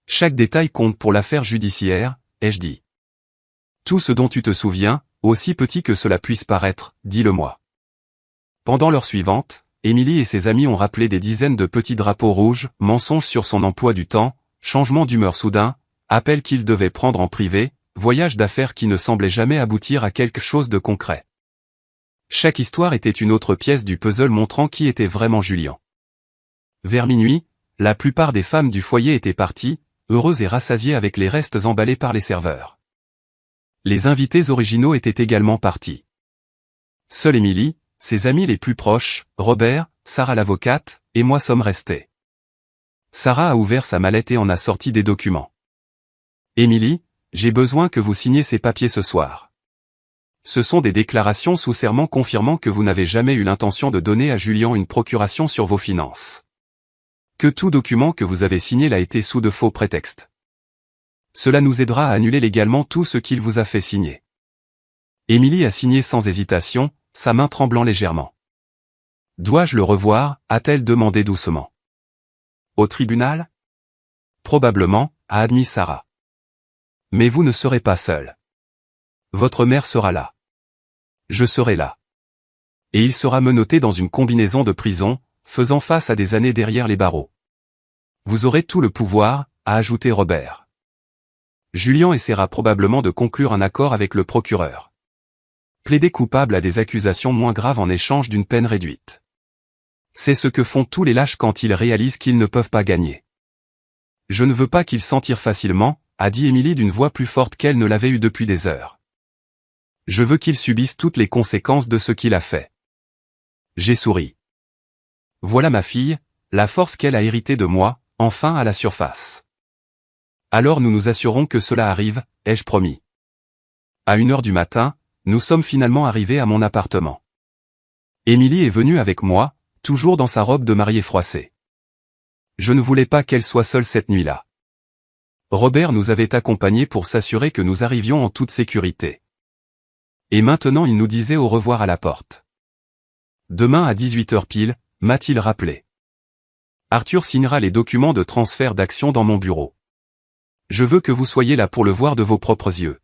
Chaque détail compte pour l'affaire judiciaire, ai-je dit. Tout ce dont tu te souviens, aussi petit que cela puisse paraître, dis-le-moi. Pendant l'heure suivante, Émilie et ses amis ont rappelé des dizaines de petits drapeaux rouges, mensonges sur son emploi du temps, changement d'humeur soudain, appels qu'il devait prendre en privé, voyage d'affaires qui ne semblait jamais aboutir à quelque chose de concret. Chaque histoire était une autre pièce du puzzle montrant qui était vraiment Julien. Vers minuit, la plupart des femmes du foyer étaient parties, heureuses et rassasiées avec les restes emballés par les serveurs. Les invités originaux étaient également partis. Seule Émilie, ses amis les plus proches, Robert, Sarah l'avocate, et moi sommes restés. Sarah a ouvert sa mallette et en a sorti des documents. Émilie, j'ai besoin que vous signiez ces papiers ce soir. Ce sont des déclarations sous serment confirmant que vous n'avez jamais eu l'intention de donner à Julien une procuration sur vos finances. Que tout document que vous avez signé l'a été sous de faux prétextes. Cela nous aidera à annuler légalement tout ce qu'il vous a fait signer. Émilie a signé sans hésitation, sa main tremblant légèrement. « Dois-je le revoir » a-t-elle demandé doucement. « Au tribunal ?»« Probablement » a admis Sarah. « Mais vous ne serez pas seul. Votre mère sera là. Je serai là. Et il sera menotté dans une combinaison de prison, faisant face à des années derrière les barreaux. Vous aurez tout le pouvoir, a ajouté Robert. Julien essaiera probablement de conclure un accord avec le procureur. Plaider coupable à des accusations moins graves en échange d'une peine réduite. C'est ce que font tous les lâches quand ils réalisent qu'ils ne peuvent pas gagner. Je ne veux pas qu'il s'en tire facilement, a dit Émilie d'une voix plus forte qu'elle ne l'avait eue depuis des heures. Je veux qu'il subisse toutes les conséquences de ce qu'il a fait. J'ai souri. Voilà ma fille, la force qu'elle a héritée de moi, enfin à la surface. Alors nous nous assurons que cela arrive, ai-je promis. À 1 heure du matin, nous sommes finalement arrivés à mon appartement. Émilie est venue avec moi, toujours dans sa robe de mariée froissée. Je ne voulais pas qu'elle soit seule cette nuit-là. Robert nous avait accompagnés pour s'assurer que nous arrivions en toute sécurité. Et maintenant il nous disait au revoir à la porte. Demain à 18h pile, m'a-t-il rappelé. Arthur signera les documents de transfert d'actions dans mon bureau. Je veux que vous soyez là pour le voir de vos propres yeux.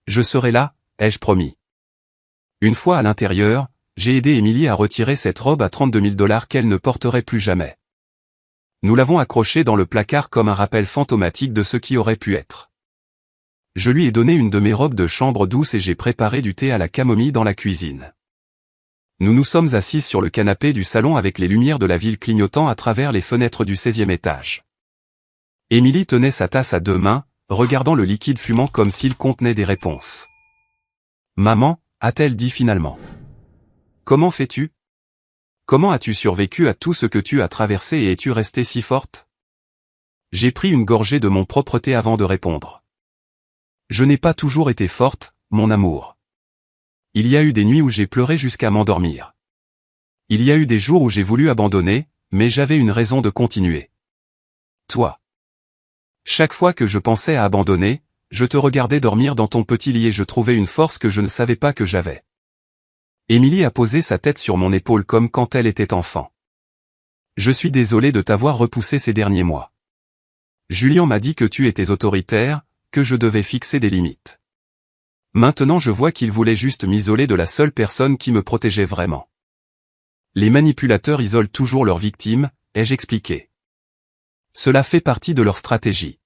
Je serai là, ai-je promis. Une fois à l'intérieur, j'ai aidé Émilie à retirer cette robe à 32 000 $ qu'elle ne porterait plus jamais. Nous l'avons accrochée dans le placard comme un rappel fantomatique de ce qui aurait pu être. Je lui ai donné une de mes robes de chambre douce et j'ai préparé du thé à la camomille dans la cuisine. Nous nous sommes assises sur le canapé du salon avec les lumières de la ville clignotant à travers les fenêtres du 16e étage. Émilie tenait sa tasse à deux mains, regardant le liquide fumant comme s'il contenait des réponses. « Maman » a-t-elle dit finalement. « Comment fais-tu ? Comment as-tu survécu à tout ce que tu as traversé et es-tu restée si forte ?» J'ai pris une gorgée de mon propre thé avant de répondre. Je n'ai pas toujours été forte, mon amour. Il y a eu des nuits où j'ai pleuré jusqu'à m'endormir. Il y a eu des jours où j'ai voulu abandonner, mais j'avais une raison de continuer. Toi. Chaque fois que je pensais à abandonner, je te regardais dormir dans ton petit lit et je trouvais une force que je ne savais pas que j'avais. Émilie a posé sa tête sur mon épaule comme quand elle était enfant. Je suis désolé de t'avoir repoussé ces derniers mois. Julien m'a dit que tu étais autoritaire, que je devais fixer des limites. Maintenant je vois qu'il voulait juste m'isoler de la seule personne qui me protégeait vraiment. Les manipulateurs isolent toujours leurs victimes, ai-je expliqué. Cela fait partie de leur stratégie.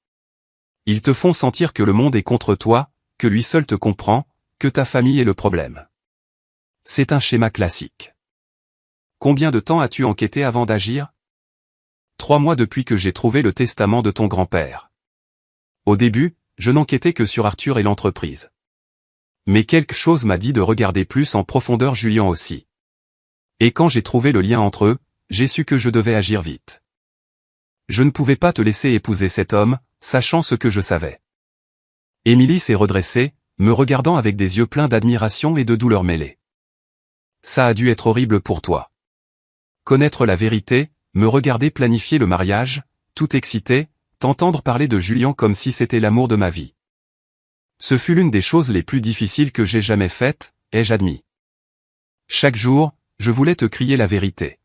Ils te font sentir que le monde est contre toi, que lui seul te comprend, que ta famille est le problème. C'est un schéma classique. Combien de temps as-tu enquêté avant d'agir ? 3 mois depuis que j'ai trouvé le testament de ton grand-père. Au début, je n'enquêtais que sur Arthur et l'entreprise. Mais quelque chose m'a dit de regarder plus en profondeur Julien aussi. Et quand j'ai trouvé le lien entre eux, j'ai su que je devais agir vite. Je ne pouvais pas te laisser épouser cet homme, sachant ce que je savais. Émilie s'est redressée, me regardant avec des yeux pleins d'admiration et de douleur mêlée. Ça a dû être horrible pour toi. Connaître la vérité, me regarder planifier le mariage, tout excité, t'entendre parler de Julien comme si c'était l'amour de ma vie. Ce fut l'une des choses les plus difficiles que j'ai jamais faites, ai-je admis. Chaque jour, je voulais te crier la vérité.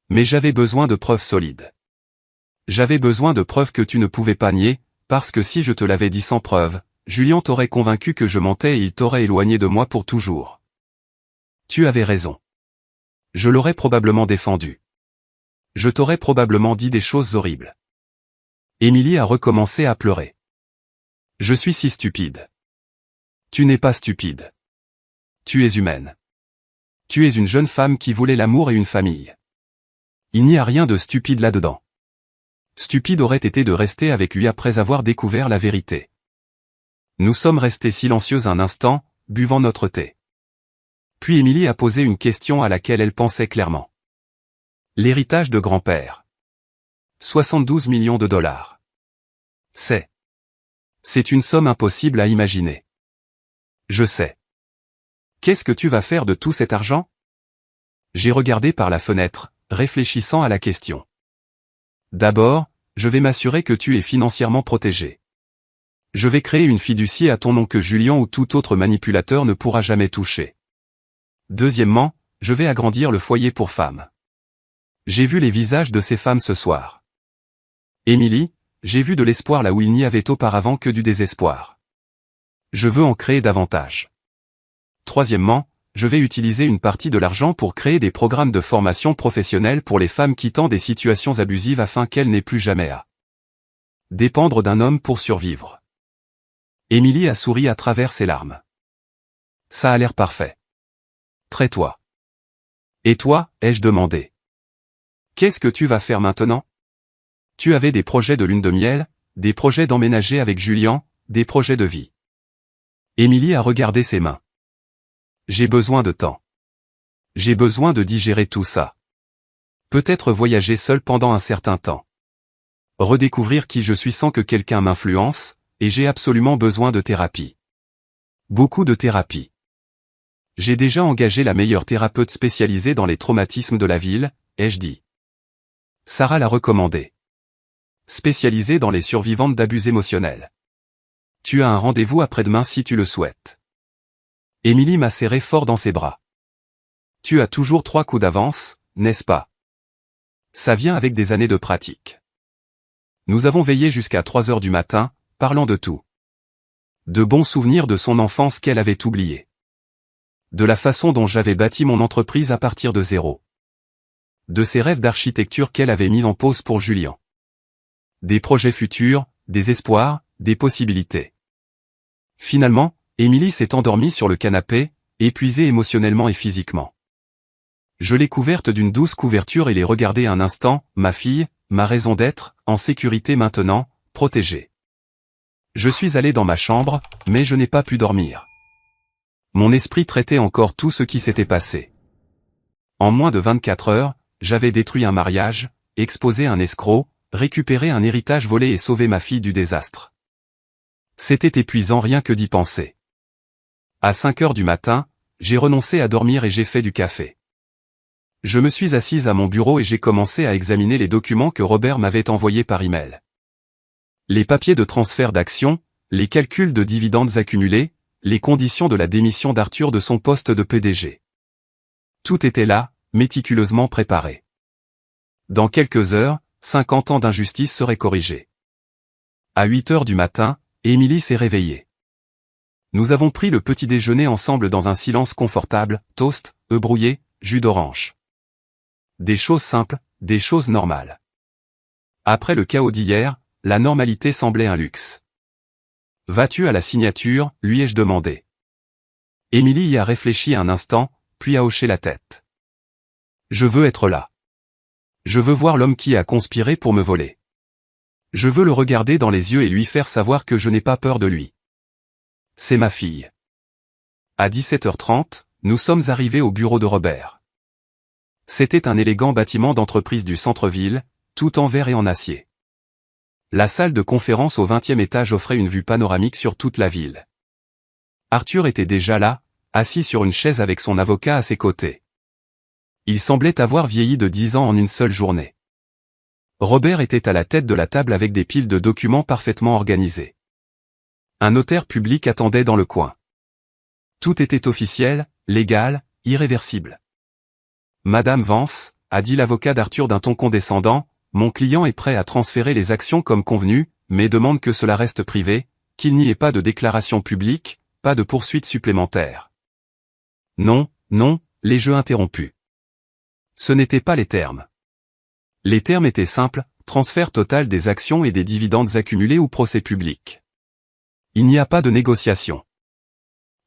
Mais j'avais besoin de preuves solides. J'avais besoin de preuves que tu ne pouvais pas nier, parce que si je te l'avais dit sans preuve, Julien t'aurait convaincu que je mentais et il t'aurait éloigné de moi pour toujours. Tu avais raison. Je l'aurais probablement défendu. Je t'aurais probablement dit des choses horribles. Émilie a recommencé à pleurer. Je suis si stupide. Tu n'es pas stupide. Tu es humaine. Tu es une jeune femme qui voulait l'amour et une famille. Il n'y a rien de stupide là-dedans. Stupide aurait été de rester avec lui après avoir découvert la vérité. Nous sommes restés silencieux un instant, buvant notre thé. Puis Émilie a posé une question à laquelle elle pensait clairement. L'héritage de grand-père. 72 millions de dollars. C'est une somme impossible à imaginer. Je sais. Qu'est-ce que tu vas faire de tout cet argent ? J'ai regardé par la fenêtre, réfléchissant à la question. D'abord, je vais m'assurer que tu es financièrement protégé. Je vais créer une fiducie à ton nom que Julien ou tout autre manipulateur ne pourra jamais toucher. Deuxièmement, je vais agrandir le foyer pour femmes. J'ai vu les visages de ces femmes ce soir. Émilie, j'ai vu de l'espoir là où il n'y avait auparavant que du désespoir. Je veux en créer davantage. Troisièmement, je vais utiliser une partie de l'argent pour créer des programmes de formation professionnelle pour les femmes quittant des situations abusives afin qu'elles n'aient plus jamais à dépendre d'un homme pour survivre. Émilie a souri à travers ses larmes. Ça a l'air parfait. Très-toi. Et toi, ai-je demandé. Qu'est-ce que tu vas faire maintenant ? Tu avais des projets de lune de miel, des projets d'emménager avec Julien, des projets de vie. Émilie a regardé ses mains. J'ai besoin de temps. J'ai besoin de digérer tout ça. Peut-être voyager seul pendant un certain temps. Redécouvrir qui je suis sans que quelqu'un m'influence, et j'ai absolument besoin de thérapie. Beaucoup de thérapie. J'ai déjà engagé la meilleure thérapeute spécialisée dans les traumatismes de la ville, ai-je dit. Sarah l'a recommandé. Spécialisée dans les survivantes d'abus émotionnels. Tu as un rendez-vous après-demain si tu le souhaites. Émilie m'a serré fort dans ses bras. Tu as toujours 3 coups d'avance, n'est-ce pas? Ça vient avec des années de pratique. Nous avons veillé jusqu'à 3 heures du matin, parlant de tout. De bons souvenirs de son enfance qu'elle avait oubliés. De la façon dont j'avais bâti mon entreprise à partir de zéro. De ses rêves d'architecture qu'elle avait mis en pause pour Julien. Des projets futurs, des espoirs, des possibilités. Finalement, Émilie s'est endormie sur le canapé, épuisée émotionnellement et physiquement. Je l'ai couverte d'une douce couverture et l'ai regardée un instant, ma fille, ma raison d'être, en sécurité maintenant, protégée. Je suis allé dans ma chambre, mais je n'ai pas pu dormir. Mon esprit traitait encore tout ce qui s'était passé. En moins de 24 heures, j'avais détruit un mariage, exposé un escroc, récupéré un héritage volé et sauvé ma fille du désastre. C'était épuisant rien que d'y penser. À 5 heures du matin, j'ai renoncé à dormir et j'ai fait du café. Je me suis assise à mon bureau et j'ai commencé à examiner les documents que Robert m'avait envoyés par email. Les papiers de transfert d'actions, les calculs de dividendes accumulés, les conditions de la démission d'Arthur de son poste de PDG. Tout était là, méticuleusement préparé. Dans quelques heures, 50 ans d'injustice seraient corrigés. À 8 heures du matin, Émilie s'est réveillée. Nous avons pris le petit déjeuner ensemble dans un silence confortable, toast, œufs brouillés, jus d'orange. Des choses simples, des choses normales. Après le chaos d'hier, la normalité semblait un luxe. « Vas-tu à la signature ?» lui ai-je demandé. Émilie y a réfléchi un instant, puis a hoché la tête. « Je veux être là. Je veux voir l'homme qui a conspiré pour me voler. Je veux le regarder dans les yeux et lui faire savoir que je n'ai pas peur de lui. C'est ma fille. » À 17h30, nous sommes arrivés au bureau de Robert. C'était un élégant bâtiment d'entreprise du centre-ville, tout en verre et en acier. La salle de conférence au 20e étage offrait une vue panoramique sur toute la ville. Arthur était déjà là, assis sur une chaise avec son avocat à ses côtés. Il semblait avoir vieilli de 10 ans en une seule journée. Robert était à la tête de la table avec des piles de documents parfaitement organisés. Un notaire public attendait dans le coin. Tout était officiel, légal, irréversible. « Madame Vance », a dit l'avocat d'Arthur d'un ton condescendant, « mon client est prêt à transférer les actions comme convenu, mais demande que cela reste privé, qu'il n'y ait pas de déclaration publique, pas de poursuite supplémentaire. » Non, non, les jeux interrompus. Ce n'étaient pas les termes. Les termes étaient simples, transfert total des actions et des dividendes accumulés ou procès public. Il n'y a pas de négociation.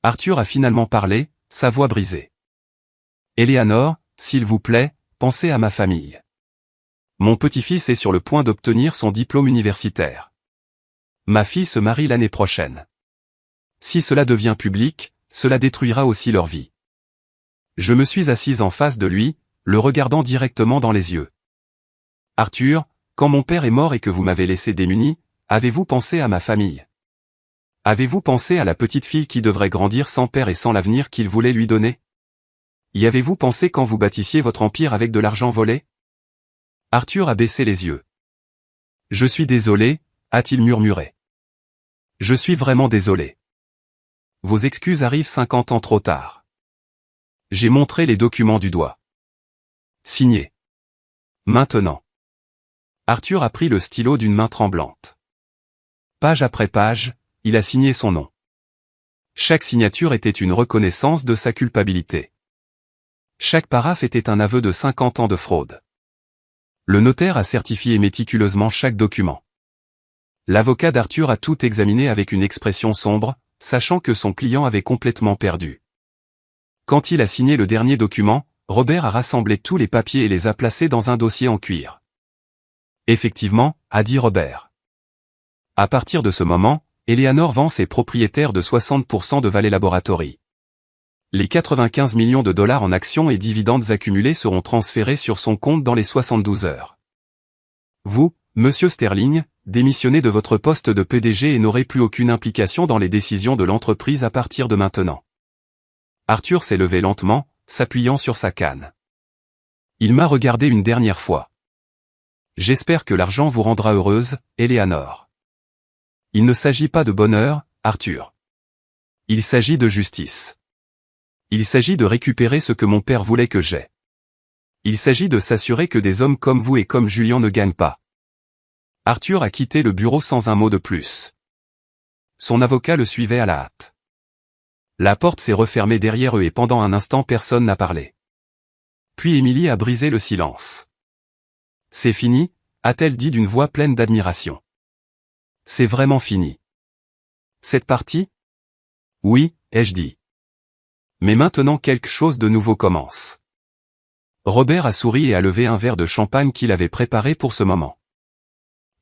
Arthur a finalement parlé, sa voix brisée. « Éléanore, s'il vous plaît, pensez à ma famille. Mon petit-fils est sur le point d'obtenir son diplôme universitaire. Ma fille se marie l'année prochaine. Si cela devient public, cela détruira aussi leur vie. » Je me suis assise en face de lui, le regardant directement dans les yeux. « Arthur, quand mon père est mort et que vous m'avez laissé démuni, avez-vous pensé à ma famille? Avez-vous pensé à la petite fille qui devrait grandir sans père et sans l'avenir qu'il voulait lui donner? Y avez-vous pensé quand vous bâtissiez votre empire avec de l'argent volé? » Arthur a baissé les yeux. « Je suis désolé, » a-t-il murmuré. « Je suis vraiment désolé. Vos excuses arrivent 50 ans trop tard. » J'ai montré les documents du doigt. Signé. Maintenant. Arthur a pris le stylo d'une main tremblante. Page après page, il a signé son nom. Chaque signature était une reconnaissance de sa culpabilité. Chaque paraphe était un aveu de 50 ans de fraude. Le notaire a certifié méticuleusement chaque document. L'avocat d'Arthur a tout examiné avec une expression sombre, sachant que son client avait complètement perdu. Quand il a signé le dernier document, Robert a rassemblé tous les papiers et les a placés dans un dossier en cuir. « Effectivement », a dit Robert. À partir de ce moment, Éléanore Vance est propriétaire de 60% de Valley Laboratory. Les 95 millions de dollars en actions et dividendes accumulés seront transférés sur son compte dans les 72 heures. Vous, Monsieur Sterling, démissionnez de votre poste de PDG et n'aurez plus aucune implication dans les décisions de l'entreprise à partir de maintenant. Arthur s'est levé lentement, s'appuyant sur sa canne. Il m'a regardé une dernière fois. J'espère que l'argent vous rendra heureuse, Éléanore. Il ne s'agit pas de bonheur, Arthur. Il s'agit de justice. Il s'agit de récupérer ce que mon père voulait que j'aie. Il s'agit de s'assurer que des hommes comme vous et comme Julien ne gagnent pas. Arthur a quitté le bureau sans un mot de plus. Son avocat le suivait à la hâte. La porte s'est refermée derrière eux et pendant un instant personne n'a parlé. Puis Émilie a brisé le silence. « C'est fini », a-t-elle dit d'une voix pleine d'admiration. « C'est vraiment fini. »« Cette partie ? » ?»« Oui, ai-je dit. Mais maintenant quelque chose de nouveau commence. Robert a souri et a levé un verre de champagne qu'il avait préparé pour ce moment.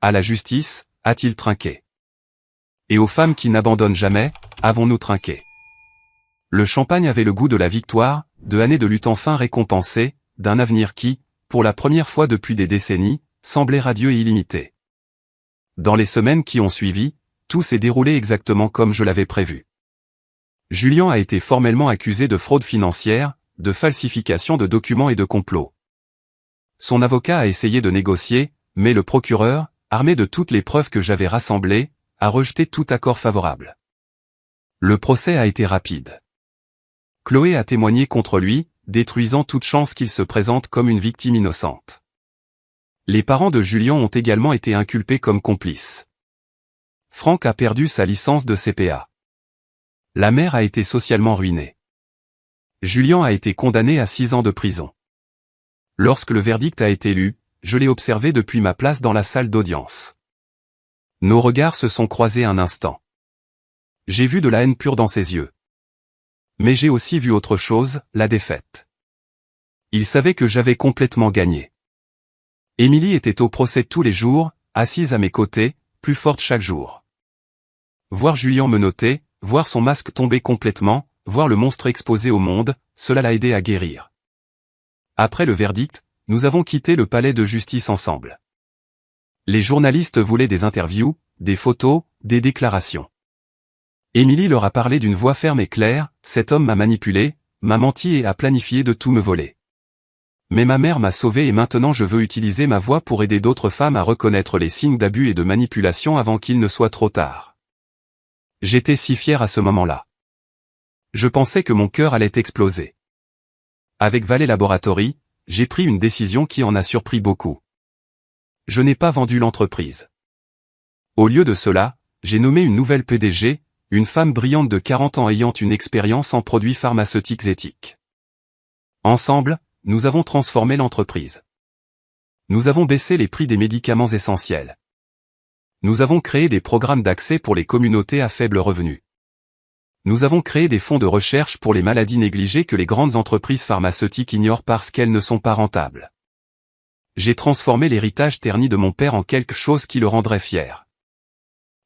À la justice, a-t-il trinqué. Et aux femmes qui n'abandonnent jamais, avons-nous trinqué. Le champagne avait le goût de la victoire, de années de lutte enfin récompensées, d'un avenir qui, pour la première fois depuis des décennies, semblait radieux et illimité. Dans les semaines qui ont suivi, tout s'est déroulé exactement comme je l'avais prévu. Julien a été formellement accusé de fraude financière, de falsification de documents et de complot. Son avocat a essayé de négocier, mais le procureur, armé de toutes les preuves que j'avais rassemblées, a rejeté tout accord favorable. Le procès a été rapide. Chloé a témoigné contre lui, détruisant toute chance qu'il se présente comme une victime innocente. Les parents de Julien ont également été inculpés comme complices. Franck a perdu sa licence de CPA. La mère a été socialement ruinée. Julien a été condamné à 6 ans de prison. Lorsque le verdict a été lu, je l'ai observé depuis ma place dans la salle d'audience. Nos regards se sont croisés un instant. J'ai vu de la haine pure dans ses yeux. Mais j'ai aussi vu autre chose, la défaite. Il savait que j'avais complètement gagné. Émilie était au procès tous les jours, assise à mes côtés, plus forte chaque jour. Voir Julien menotter, voir son masque tomber complètement, voir le monstre exposé au monde, cela l'a aidé à guérir. Après le verdict, nous avons quitté le palais de justice ensemble. Les journalistes voulaient des interviews, des photos, des déclarations. Émilie leur a parlé d'une voix ferme et claire, cet homme m'a manipulé, m'a menti et a planifié de tout me voler. Mais ma mère m'a sauvé et maintenant je veux utiliser ma voix pour aider d'autres femmes à reconnaître les signes d'abus et de manipulation avant qu'il ne soit trop tard. J'étais si fier à ce moment-là. Je pensais que mon cœur allait exploser. Avec Valley Laboratory, j'ai pris une décision qui en a surpris beaucoup. Je n'ai pas vendu l'entreprise. Au lieu de cela, j'ai nommé une nouvelle PDG, une femme brillante de 40 ans ayant une expérience en produits pharmaceutiques éthiques. Ensemble, nous avons transformé l'entreprise. Nous avons baissé les prix des médicaments essentiels. Nous avons créé des programmes d'accès pour les communautés à faible revenu. Nous avons créé des fonds de recherche pour les maladies négligées que les grandes entreprises pharmaceutiques ignorent parce qu'elles ne sont pas rentables. J'ai transformé l'héritage terni de mon père en quelque chose qui le rendrait fier.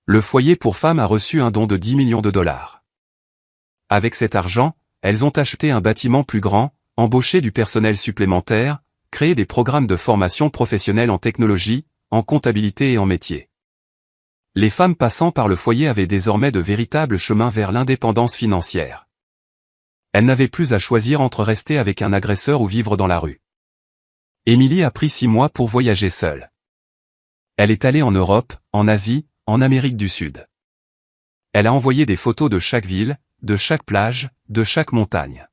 Le foyer pour femmes a reçu un don de 10 millions de dollars. Avec cet argent, elles ont acheté un bâtiment plus grand, embauché du personnel supplémentaire, créé des programmes de formation professionnelle en technologie, en comptabilité et en métier. Les femmes passant par le foyer avaient désormais de véritables chemins vers l'indépendance financière. Elles n'avaient plus à choisir entre rester avec un agresseur ou vivre dans la rue. Émilie a pris 6 mois pour voyager seule. Elle est allée en Europe, en Asie, en Amérique du Sud. Elle a envoyé des photos de chaque ville, de chaque plage, de chaque montagne.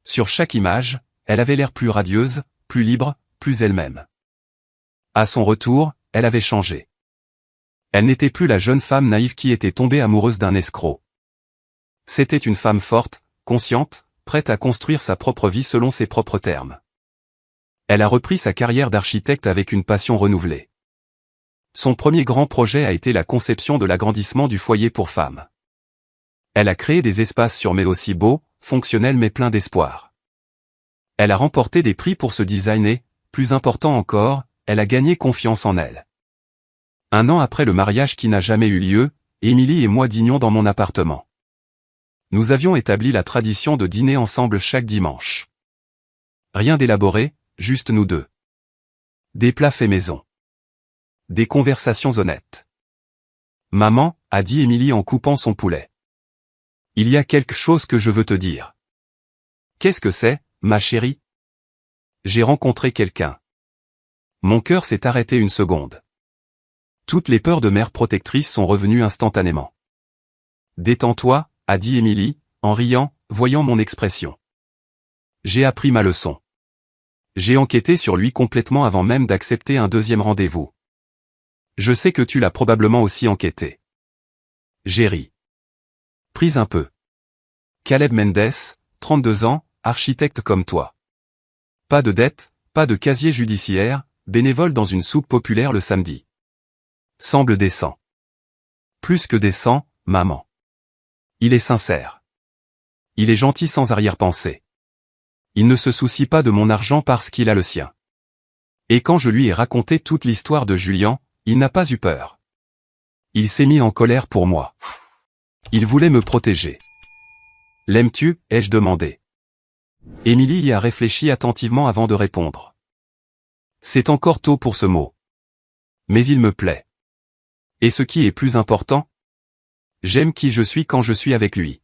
Sur chaque image, elle avait l'air plus radieuse, plus libre, plus elle-même. À son retour, elle avait changé. Elle n'était plus la jeune femme naïve qui était tombée amoureuse d'un escroc. C'était une femme forte, consciente, prête à construire sa propre vie selon ses propres termes. Elle a repris sa carrière d'architecte avec une passion renouvelée. Son premier grand projet a été la conception de l'agrandissement du foyer pour femmes. Elle a créé des espaces sûrs mais aussi beaux, fonctionnels mais pleins d'espoir. Elle a remporté des prix pour ce design et, plus important encore, elle a gagné confiance en elle. 1 an après le mariage qui n'a jamais eu lieu, Émilie et moi dînions dans mon appartement. Nous avions établi la tradition de dîner ensemble chaque dimanche. Rien d'élaboré, juste nous deux. Des plats faits maison. Des conversations honnêtes. Maman, a dit Émilie en coupant son poulet. Il y a quelque chose que je veux te dire. Qu'est-ce que c'est, ma chérie? J'ai rencontré quelqu'un. Mon cœur s'est arrêté une seconde. Toutes les peurs de mère protectrice sont revenues instantanément. Détends-toi, a dit Émilie, en riant, voyant mon expression. J'ai appris ma leçon. J'ai enquêté sur lui complètement avant même d'accepter un deuxième rendez-vous. Je sais que tu l'as probablement aussi enquêté. J'ai ri. Prise un peu. Caleb Mendes, 32 ans, architecte comme toi. Pas de dette, pas de casier judiciaire, bénévole dans une soupe populaire le samedi. Semble décent. Plus que décent, maman. Il est sincère. Il est gentil sans arrière-pensée. Il ne se soucie pas de mon argent parce qu'il a le sien. Et quand je lui ai raconté toute l'histoire de Julien, il n'a pas eu peur. Il s'est mis en colère pour moi. Il voulait me protéger. « L'aimes-tu » ai-je demandé. Émilie y a réfléchi attentivement avant de répondre. C'est encore tôt pour ce mot. Mais il me plaît. Et ce qui est plus important, j'aime qui je suis quand je suis avec lui.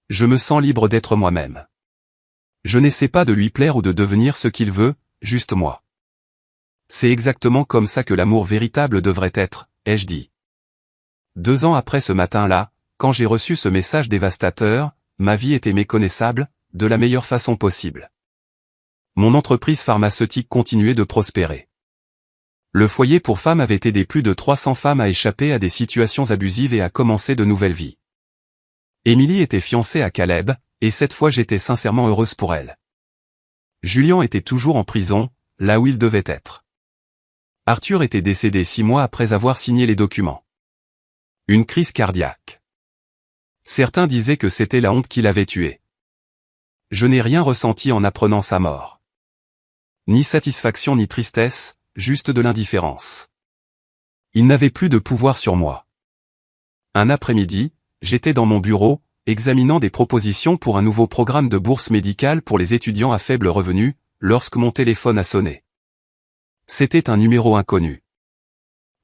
Je me sens libre d'être moi-même. Je n'essaie pas de lui plaire ou de devenir ce qu'il veut, juste moi. C'est exactement comme ça que l'amour véritable devrait être, ai-je dit. 2 ans après ce matin-là, quand j'ai reçu ce message dévastateur, ma vie était méconnaissable, de la meilleure façon possible. Mon entreprise pharmaceutique continuait de prospérer. Le foyer pour femmes avait aidé plus de 300 femmes à échapper à des situations abusives et à commencer de nouvelles vies. Émilie était fiancée à Caleb, et cette fois j'étais sincèrement heureuse pour elle. Julien était toujours en prison, là où il devait être. Arthur était décédé 6 mois après avoir signé les documents. Une crise cardiaque. Certains disaient que c'était la honte qui l'avait tué. Je n'ai rien ressenti en apprenant sa mort. Ni satisfaction ni tristesse, juste de l'indifférence. Il n'avait plus de pouvoir sur moi. Un après-midi, j'étais dans mon bureau, examinant des propositions pour un nouveau programme de bourse médicale pour les étudiants à faible revenu, lorsque mon téléphone a sonné. C'était un numéro inconnu.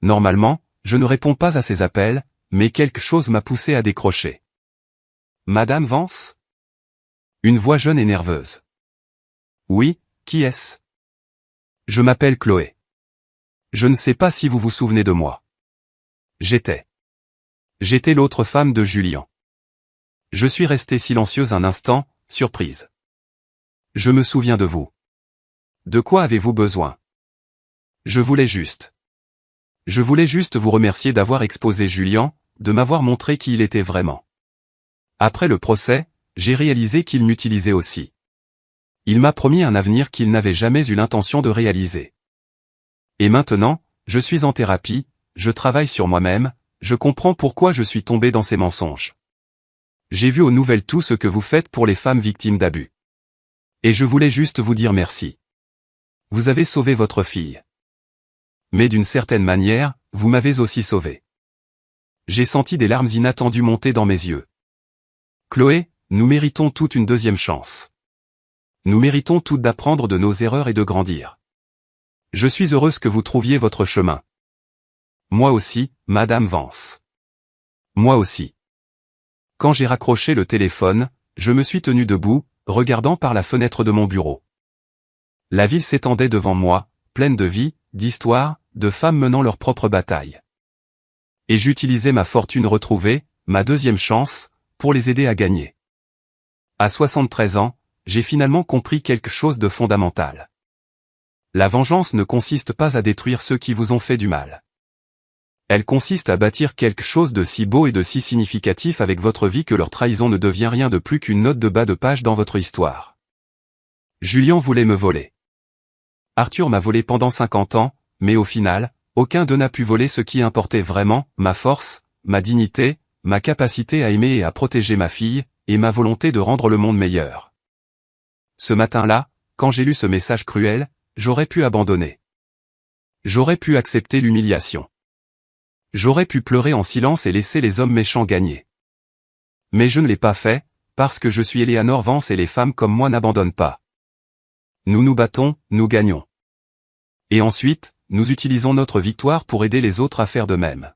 Normalement, je ne réponds pas à ces appels, mais quelque chose m'a poussé à décrocher. Madame Vance ? Une voix jeune et nerveuse. Oui, qui est-ce ? Je m'appelle Chloé. Je ne sais pas si vous vous souvenez de moi. J'étais l'autre femme de Julien. Je suis restée silencieuse un instant, surprise. Je me souviens de vous. De quoi avez-vous besoin ? Je voulais juste vous remercier d'avoir exposé Julien, de m'avoir montré qui il était vraiment. Après le procès, j'ai réalisé qu'il m'utilisait aussi. Il m'a promis un avenir qu'il n'avait jamais eu l'intention de réaliser. Et maintenant, je suis en thérapie, je travaille sur moi-même, je comprends pourquoi je suis tombé dans ces mensonges. J'ai vu aux nouvelles tout ce que vous faites pour les femmes victimes d'abus. Et je voulais juste vous dire merci. Vous avez sauvé votre fille. Mais d'une certaine manière, vous m'avez aussi sauvé. J'ai senti des larmes inattendues monter dans mes yeux. Chloé, nous méritons toute une deuxième chance. Nous méritons toutes d'apprendre de nos erreurs et de grandir. Je suis heureuse que vous trouviez votre chemin. Moi aussi, Madame Vance. Moi aussi. Quand j'ai raccroché le téléphone, je me suis tenu debout, regardant par la fenêtre de mon bureau. La ville s'étendait devant moi, pleine de vie, d'histoires, de femmes menant leur propre bataille. Et j'utilisais ma fortune retrouvée, ma deuxième chance, pour les aider à gagner. À 73 ans, j'ai finalement compris quelque chose de fondamental. La vengeance ne consiste pas à détruire ceux qui vous ont fait du mal. Elle consiste à bâtir quelque chose de si beau et de si significatif avec votre vie que leur trahison ne devient rien de plus qu'une note de bas de page dans votre histoire. Julien voulait me voler. Arthur m'a volé pendant 50 ans, mais au final, aucun d'eux n'a pu voler ce qui importait vraiment, ma force, ma dignité, ma capacité à aimer et à protéger ma fille, et ma volonté de rendre le monde meilleur. Ce matin-là, quand j'ai lu ce message cruel, j'aurais pu abandonner. J'aurais pu accepter l'humiliation. J'aurais pu pleurer en silence et laisser les hommes méchants gagner. Mais je ne l'ai pas fait, parce que je suis Eleanor Vance et les femmes comme moi n'abandonnent pas. Nous nous battons, nous gagnons. Et ensuite, nous utilisons notre victoire pour aider les autres à faire de même.